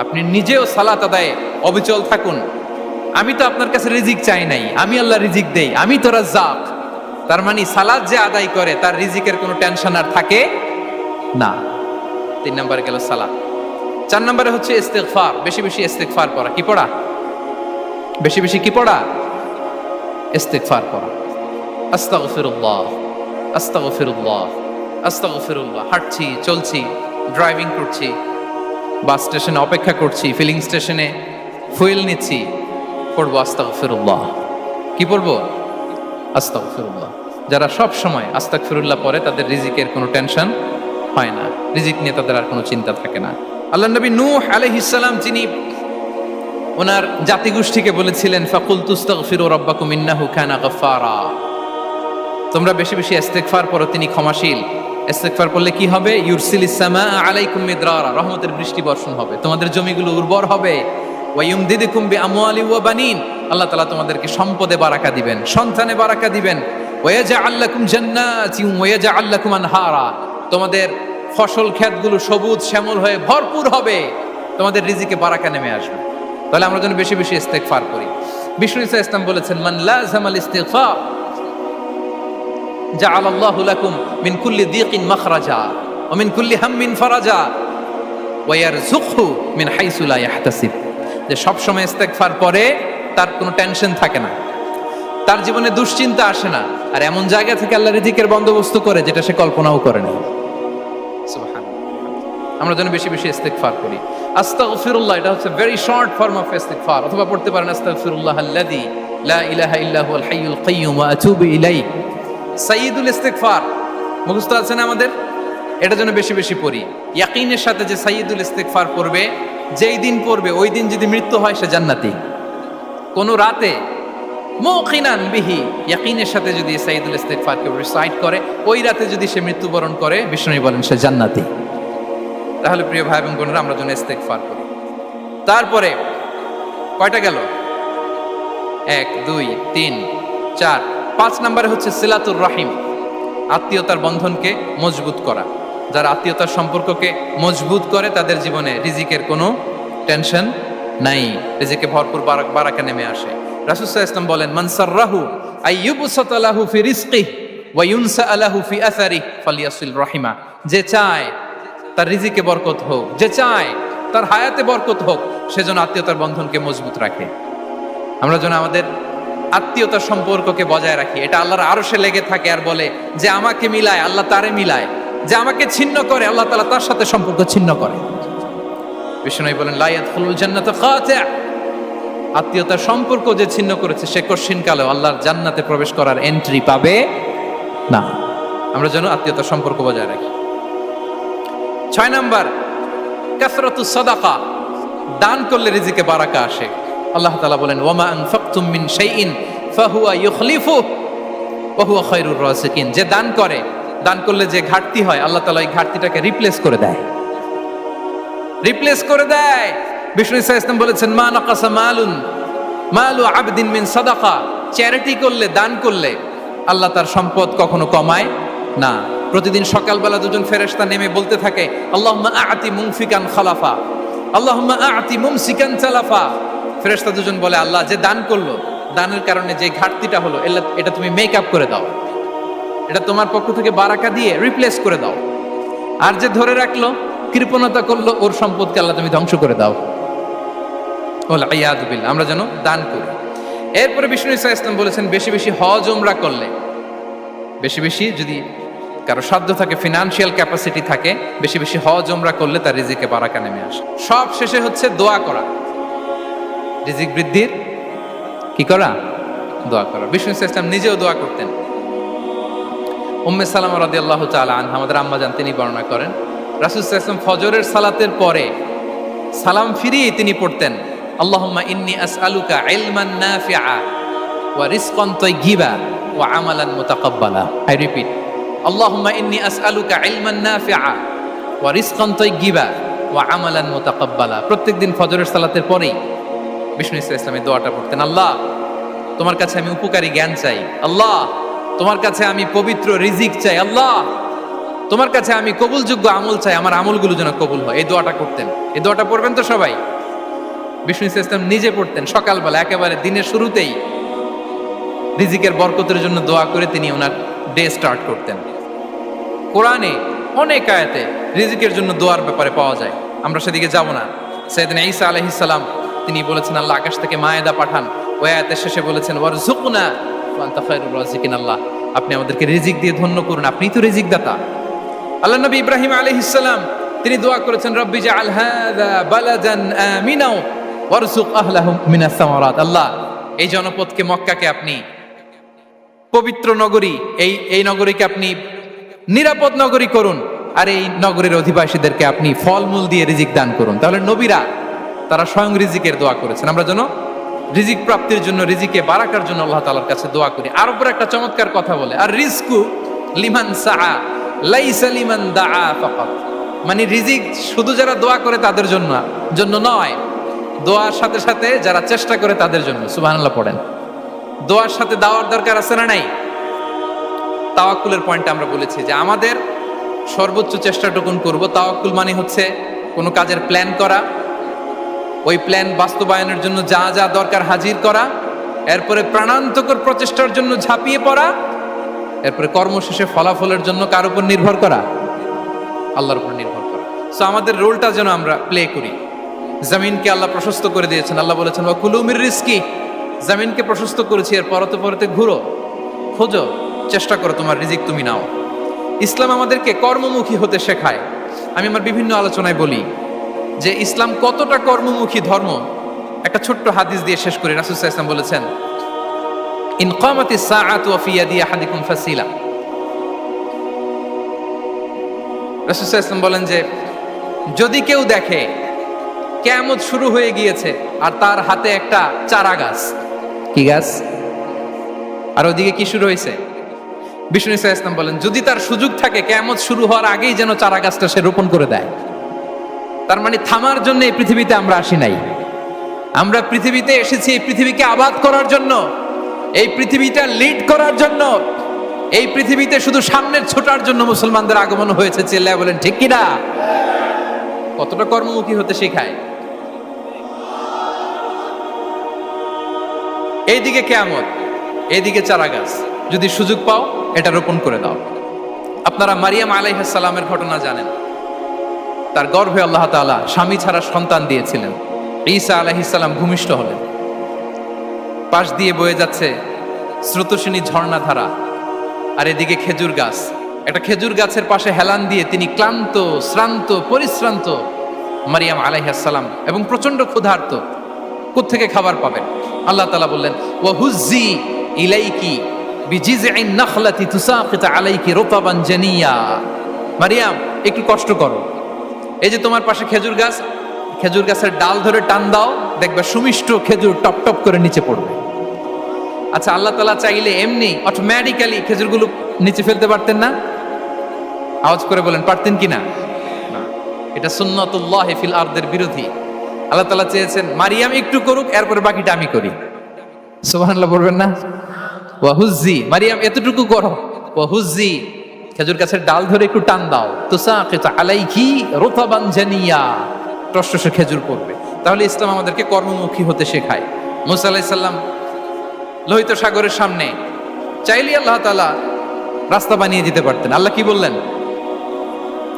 আপনি নিজেও সালাত আদায়ে অবিচল থাকুন। আমি তো আপনার কাছে রিজিক চাই নাই, আমি আল্লাহ রিজিক দেই, আমি তো রাজ্জাক। তার মানে সালাত যে আদায় করে তার রিজিকের কোনো টেনশন আর থাকে না। 3 নম্বরে গেল সালাত। 4 নম্বরে হচ্ছে ইস্তিগফার। বেশি বেশি ইস্তিগফার পড়া। কি পড়া? বেশি বেশি কি পড়া? ইস্তিগফার পড়া। আস্তাগফিরুল্লাহ, আস্তাগফিরুল্লাহ, আস্তাগফিরুল্লাহ। হাঁটছি, চলছি, ড্রাইভিং করছি, বাস স্টেশনে অপেক্ষা করছি, ফিলিং স্টেশনে ফুয়েল নিচ্ছি, পড়বো আস্তাগফিরুল্লাহ। কি পড়বো? আস্তাগফিরুল্লাহ। যারা সব সময় আস্তাগফিরুল্লাহ পড়ে, তাদের রিজিকের কোনো টেনশন হয় না, রিজিক নিয়ে তাদের আর কোনো চিন্তা থাকে না। আল্লাহ নবী নূহ আলাইহিস সালাম, যিনি ওনার জাতিগোষ্ঠীকে বলেছিলেন, ফাকুলতু আস্তাগফিরু রাব্বাকুম ইন্নাহু কানা গাফফারা, তোমরা বেশি বেশি ইস্তিগফার পড়ো, তিনি ক্ষমাশীল। ইস্তিগফার করলে কি হবে? ইউরসিলিস সামা আলাইকুম মিদরারা, রহমতের বৃষ্টি বর্ষণ হবে, তোমাদের জমিগুলো উর্বর হবে। ওয়া ইউমদিদুকুম বিআমওয়ালি ওয়া বানিন, আল্লাহ তাআলা তোমাদেরকে সম্পদে বারাকা দিবেন, সন্তানে বারাকা দিবেন। ওয়া ইয়াজআল লাকুম জান্নাতিন ওয়া ইয়াজআল লাকুম আনহারা, তোমাদের ফসল ক্ষেতগুলো সবুজ শ্যামল হয়ে ভরপুর হবে, তোমাদের রিজিকে বারাকা নেমে আসবে। তাহলে আমরা যেন বেশি বেশি ইস্তিগফার করি। বিষ্ণু ঈসা ইসলাম বলেছেন, মান লাযামাল ইস্তিগফার জাআলাল্লাহু লাকুম মিন কুল্লি দিকিন মাখরাজা ওয়া মিন কুল্লি হাম্মিন ফারাজা ওয়া ইয়ারযুকহু মিন হাইসু লা ইয়াহতাসিব। যে সব সময় ইস্তিগফার পড়ে তার কোনো টেনশন থাকে না, তার জীবনে দুশ্চিন্তা আসে না, আর এমন জায়গা থেকে আল্লাহ রিজিকের বন্দোবস্ত করে যেটা সে কল্পনাও করে না। আমরা যেন বেশি বেশি ইস্তিগফার করি। আস্তাগফিরুল্লাহ, এটা হচ্ছে ভেরি শর্ট ফর্ম অফ ইস্তিগফার। অথবা পড়তে পারেন আস্তাগফিরুল্লাহ আল্লাযী লা ইলাহা ইল্লা হুয়াল হাইয়ুল কাইয়্যুম ওয়া আতুবু ইলাইহি। সাইয়্যিদুল ইস্তিগফার মুখস্থ আছে না আমাদের? এটা যেন বেশি বেশি পড়ি। ইয়াকিনের সাথে যে সাইয়্যিদুল ইস্তিগফার পড়বে, যেই দিন পড়বে ওই দিন যদি মৃত্যু হয় সে জান্নাতি। কোন রাতে মুকিনান বিহি, ইয়াকিনের সাথে যদি সাইয়্যিদুল ইস্তিগফারকে রিসাইট করে, ওই রাতে যদি সে মৃত্যুবরণ করে, বিষ্ণু বলেন সে জান্নাতি। তাহলে প্রিয় ভাই এবং বোনেরা, আমরা যেন ইস্তিগফার করি। তারপরে কয়টা গেল? 1 2 3 4 5 নম্বরে হচ্ছে সিলাতুর রাহিম, আত্মীয়তার বন্ধনকে মজবুত করা। যারা আত্মীয়তার সম্পর্ককে মজবুত করে, তাদের জীবনে রিজিকের কোনো টেনশন নাই, রিজিকে ভরপুর বারাকা নেমে আসে। রাসূল সাল্লাল্লাহু আলাইহি ওয়াসাল্লাম বলেন, মান সাররাহু আইয়ুবসাতা লাহু ফি রিজকিহি ওয়া ইউনসা লাহু ফি আসারিহি ফালিয়াসিল রাহিমা। যে চায় তার রিজিকে বরকত হোক, যে চায় তার হায়াতে বরকত হোক, সেজন্য আত্মীয়তার বন্ধনকে মজবুত রাখে। আমরা যেন আমাদের আত্মীয়তার সম্পর্ককে বজায় রাখি, এটা আল্লাহর আরশে লেগে থাকে আর বলে যে আমাকে মিলায় আল্লাহ তারে মিলায়, যে আমাকে ছিন্ন করে আল্লাহ তাআলা তার সাথে সম্পর্ক ছিন্ন করে। বিষ্ণু বলেন লা ইয়াদখুলুল জান্নাতা কাতি', আত্মীয়তার সম্পর্ক যে ছিন্ন করেছে সে কশিনকালেও আল্লাহর জান্নাতে প্রবেশ করার এন্ট্রি পাবে না। আমরা যেন আত্মীয়তার সম্পর্ক বজায় রাখি। 6 নাম্বার, কাসরাতুস সাদাকা, দান করলে রিজিকে বারাকা আসে। আল্লাহ তাআলা বলেন ওয়ামা আনফাকতুম মিন শাইইন ফাহুয়া ইউখলিফুহু ওয়া হুয়া খায়রুর রাযিকিন, যে দান করে, দান করলে যে ঘাটতি হয় আল্লাহ তাআলা এই ঘাটতিটাকে রিপ্লেস করে দেয়, রিপ্লেস করে দেয়। বিষ্ণু ইসা ইসলাম বলেছেন মা নাকাসা মালু আবদিন মিন সাদাকা, চ্যারিটি করলে, দান করলে আল্লাহ তার সম্পদ কখনো কমায় না। প্রতিদিন সকালবেলা দুজন ফেরেশতা নেমে বলতে থাকে আল্লাহুম্মা আ'তি মুনফিকান খালাফা, আল্লাহুম্মা আ'তি মুমসিকান চালাফা। ফেরেশতা দুজন বলে আল্লাহ যে দান করলো, দানের কারণে যে ঘাটতিটা হলো এটা তুমি মেক আপ করে দাও, এটা তোমার পক্ষ থেকে বারাকা দিয়ে রিপ্লেস করে দাও। আর যে ধরে রাখলো, কৃপণতা করলো, ওর সম্পদকে আল্লাহ তুমি ধ্বংস করে দাও। ওয়াল ইয়াযু বিল্লাহ, আমরা যেন দান করি। এরপরে বিষ্ণু ইসা ইসলাম বলেছেন বেশি বেশি হজ উমরা করলে, বেশি বেশি যদি কারো সাধ্য থাকে, ফিনান্সিয়াল ক্যাপাসিটি থাকে, বেশি বেশি হজ উমরা করলে তার রিজিকে বারাকা নেমে আসে। সব শেষে হচ্ছে দোয়া করা, রিজিক বৃদ্ধির কি করা? দোয়া করা। বিষ্ণু ইসা ইসলাম নিজেও দোয়া করতেন। উম্মে সালামা রাদিয়াল্লাহু তাআলা আনহা, আমাদের আম্মা জান, তিনি বর্ণনা করেন রাসূল সাল্লাল্লাহু আলাইহি ওয়াসাল্লাম ফজরের সালাতের পরে সালাম ফিরিয়ে তিনি পড়তেন আল্লাহুম্মা ইন্নী আসআলুকা ইলমান নাফিআ ওয়া রিজকান তাইয়্যিবা ওয়া আমালান মুতাকাব্বালা। আই রিপিট, আল্লাহুম্মা ইন্নী আসআলুকা ইলমান নাফিআ ওয়া রিজকান তাইয়্যিবা ওয়া আমালান মুতাকাব্বালা। প্রত্যেকদিন ফজরের সালাতের পরেই বিষ্ণু ইসলাম এই দোয়াটা পড়তেন, আল্লাহ তোমার কাছে আমি উপকারী জ্ঞান চাই, আল্লাহ তোমার কাছে আমি পবিত্র রিজিক চাই, আল্লাহ তোমার কাছে আমি কবুলযোগ্য আমল চাই, আমার আমলগুলো যেন কবুল হয়। এই দোয়াটা করতেন। এই দোয়াটা পড়বেন তো সবাই। বিষ্ণু ইসলাম নিজে পড়তেন সকালবেলা, একেবারে দিনের শুরুতেই রিজিকের বরকতের জন্য দোয়া করে তিনি ওনার ডে স্টার্ট করতেন। কোরআনে অনেক আয়াতে রিজিকের জন্য দোয়ার ব্যাপারে পাওয়া যায়, আমরা সেদিকে যাব না। সাইয়েদনা ঈসা আলাইহিস সালাম তিনি বলেছেন আল্লাহ আকাশ থেকে মায়েদা পাঠান, ওই আয়াতের শেষে বলেছেন ওয়ারযুকনা ওয়া আনতা খায়রুর রাযিকিন, আল্লাহ আপনি আমাদেরকে রিজিক দিয়ে ধন্য করুন, আপনিই তো রিজিক দাতা। আল্লাহ নবী ইব্রাহিম আলাইহিস সালাম তিনি দোয়া করেছেন রব্বি জাআল হাযা বালাদান আমিনা ওয়ারযুক আহলাহু মিনাস সামারাত, আল্লাহ এই জনপদকে, মক্কাকে আপনি পবিত্র নগরী, এই নগরীকে আপনি নিরাপদ নগরী করুন, আর এই নগরীর অধিবাসীদেরকে আপনি ফলমূল দিয়ে রিজিক দান করুন। তাহলে নবীরা তারা স্বয়ং রিজিকের দোয়া করেছেন। আমরা যেন রিজিক প্রাপ্তির জন্য, রিজিকে বারাকার জন্য আল্লাহ তাআলার কাছে দোয়া করি। আর উপর একটা চমৎকার কথা বলে, আর রিজকু লিমান সাআ লাইসা লিমান দাআ ফাকাত, মানে রিজিক শুধু যারা দোয়া করে তাদের জন্য নয়, দোয়ার সাথে সাথে যারা চেষ্টা করে তাদের জন্য। সুবহানাল্লাহ পড়েন। দোয়ার সাথে দাওয়ার দরকার আছে না নাই? তাওয়াক্কুলের পয়েন্টটা আমরা বলেছি যে আমাদের সর্বোচ্চ চেষ্টাটুকুন করব। তাওয়াক্কুল মানে হচ্ছে কোনো কাজের প্ল্যান করা, ওই প্ল্যান বাস্তবায়নের জন্য যা যা দরকার হাজির করা, এরপরে প্রাণান্তকর প্রচেষ্টার জন্য ঝাঁপিয়ে পড়া, এরপরে কর্মশেষে ফলাফলের জন্য কার উপর নির্ভর করা? আল্লাহর উপর নির্ভর করা। সো আমাদের রোলটা যেন আমরা প্লে করি। জমিনকে আল্লাহ প্রশস্ত করে দিয়েছেন, আল্লাহ বলেছেন ওয়া কুলু মির রিজকি, জমিনকে প্রশস্ত করেছি, এর পরতে পরতে ঘুরো, খোঁজো, চেষ্টা করো তোমার রিজিক তুমি নাও। ইসলাম আমাদেরকে কর্মমুখী হতে শেখায়। আমি আমার বিভিন্ন আলোচনায় বলি যে ইসলাম কতটা কর্মমুখী ধর্ম। একটা ছোট্ট হাদিস দিয়ে শেষ করি। রাসূল সাল্লাল্লাহু আলাইহি ওয়াসাল্লাম বলেছেন ইন কামাতিস সাআতু ওয়া ফি ইয়াদি আহাদিকুম ফাসিলা। রাসূল সাল্লাল্লাহু আলাইহি ওয়াসাল্লাম বলেন যে যদি কেউ দেখে কিয়ামত শুরু হয়ে গিয়েছে আর তার হাতে একটা চারা গাছ, কি গাছ? আর ওদিকে কি শুরু হয়েছে? বিষ্ণু সাল্লাল্লাহু আলাইহি ওয়াসাল্লাম বলেন যদি তার সুযোগ থাকে কিয়ামত শুরু হওয়ার আগেই যেন চারা গাছটা সে রোপণ করে দেয়। তার মানে থামার জন্য এই পৃথিবীতে আমরা আসি নাই। আমরা পৃথিবীতে এসেছি এই পৃথিবীকে আবাদ করার জন্য, এই পৃথিবীটা লিড করার জন্য। এই পৃথিবীতে শুধু সামনের ছোটার জন্য মুসলমানদের আগমন হয়েছে। চিল্লায় বলেন ঠিক কিনা? কতটা কর্মমুখী হতে শেখায়। এইদিকে কিয়ামত, এইদিকে চারা গাছ, যদি সুযোগ পাও এটা রোপণ করে দাও। আপনারা মারিয়াম আলাইহিস সালামের ঘটনা জানেন। তার গর্ভে আল্লাহ তাআলা স্বামী ছাড়া সন্তান দিয়েছিলেন। ঈসা আলাইহিস সালাম ভূমিষ্ঠ হলেন। পাশ দিয়ে বয়ে যাচ্ছে স্রোতস্বিনী ঝর্ণাধারা, আর এদিকে খেজুর গাছ। একটা খেজুর গাছের পাশে হেলান দিয়ে তিনি ক্লান্ত, শ্রান্ত, পরিশ্রান্ত মারিয়াম আলাইহিস সালাম, এবং প্রচন্ড ক্ষুধার্ত। কোত্থেকে খাবার পাবেন? আল্লাহ তাআলা বললেন, ওয়া হুজ্জি ইলাইকি বিজিযইন নাখলাতি তুসাকিত আলাইকি রুতাবান জানিয়া। মারিয়াম, একটু কষ্ট করো, এই যে তোমার পাশে খেজুর গাছ, খেজুর গাছের ডাল ধরে টান দাও, দেখবে সুমিষ্ট খেজুর টপ টপ করে নিচে পড়বে। আচ্ছা, আল্লাহ তাআলা চাইলে এমনি অটোমেটিক্যালি খেজুরগুলো নিচে ফেলতে পারতেন না? আওয়াজ করে বলেন, পারতেন কি না? এটা সুন্নাতুল্লাহ ফিল আরদের বিরোধী। আল্লাহ তাআলা চেয়েছেন মারিয়াম একটু করুক, এরপরে বাকিটা আমি করি। সুবহানাল্লাহ বলবেন না? ওয়া হুজ্জি, মারিয়াম এতটুকু করো, ওয়া হুজ্জি, খেজুর গাছের ডাল ধরে একটু টান দাও, তুসাকিত আলাইকি রুতাবান জানিয়া, টসটসে খেজুর পড়বে। তাহলে ইসলাম আমাদেরকে কর্মমুখী হতে শেখায়। মুসা আলাইহিস সালাম লোহিত সাগরের সামনে চাইলে আল্লাহ তাআলা রাস্তা বানিয়ে দিতে পারতেন। আল্লাহ কি বললেন?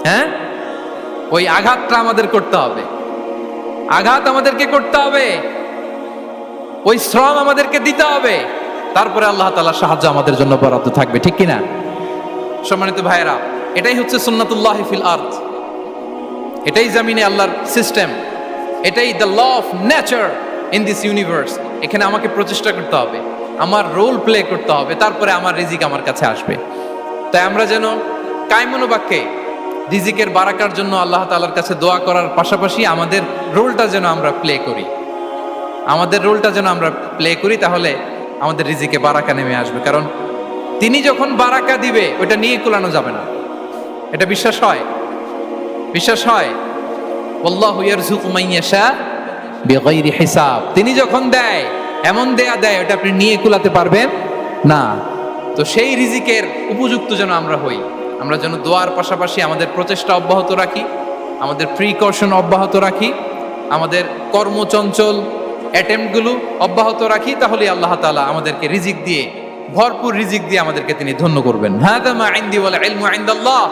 হ্যাঁ, ওই আঘাতটা আমাদের করতে হবে, আঘাত আমাদেরকে করতে হবে, ওই শ্রম আমাদেরকে দিতে হবে, তারপরে আল্লাহ তাআলার সাহায্য আমাদের জন্য বরাদ্দ থাকবে, ঠিক কিনা? সম্মানিত ভাইয়েরা, এটাই হচ্ছে সুন্নাতুল্লাহ ফিল আরদ, এটাই জমিনে আল্লাহর সিস্টেম, এটাই the law of nature in this universe. এখানে আমাকে প্রচেষ্টা করতে হবে, আমার রোল প্লে করতে হবে, তারপরে আমার রিজিক আমার কাছে আসবে। তাই আমরা যেন কায়মনোবাক্যে রিজিকের বারাকার জন্য আল্লাহ তাআলার কাছে দোয়া করার পাশাপাশি আমাদের রোলটা যেন আমরা প্লে করি, আমাদের রোলটা যেন আমরা প্লে করি, তাহলে আমাদের রিজিকে বারাকা নেমে আসবে। কারণ তিনি যখন বারাকা দিবে ওটা নিয়ে কুলানো যাবে না। এটা বিশ্বাস হয়? বিশ্বাস হয়? আল্লাহু ইয়ারযুকু মান ইয়াশা বিগাইরি হিসাব। তিনি যখন দেয় এমন দেয়া দেয় ওটা আপনি নিয়ে কুলাতে পারবেন না। তো সেই রিজিকের উপযুক্ত যেন আমরা হই, আমরা যেন দোয়ার পাশাপাশি আমাদের প্রচেষ্টা অব্যাহত রাখি, আমাদের প্রিকশন অব্যাহত রাখি, আমাদের কর্মচঞ্চল অ্যাটেম্পটগুলো অব্যাহত রাখি, তাহলে আল্লাহ তাআলা আমাদেরকে রিজিক দিয়ে, ভরপুর রিজিক দিয়ে আমাদেরকে তিনি ধন্য করবেন। হাদা মা ইনদি ওয়াল ইলমু ইনদাল্লাহ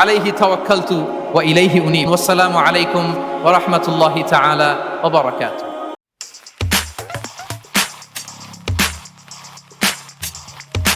আলাইহি তাওয়াক্কালতু ওয়া ইলাইহি উনীব। ওয়াসসালামু আলাইকুম ওয়া রাহমাতুল্লাহি তাআলা ওয়া বারাকাতুহু।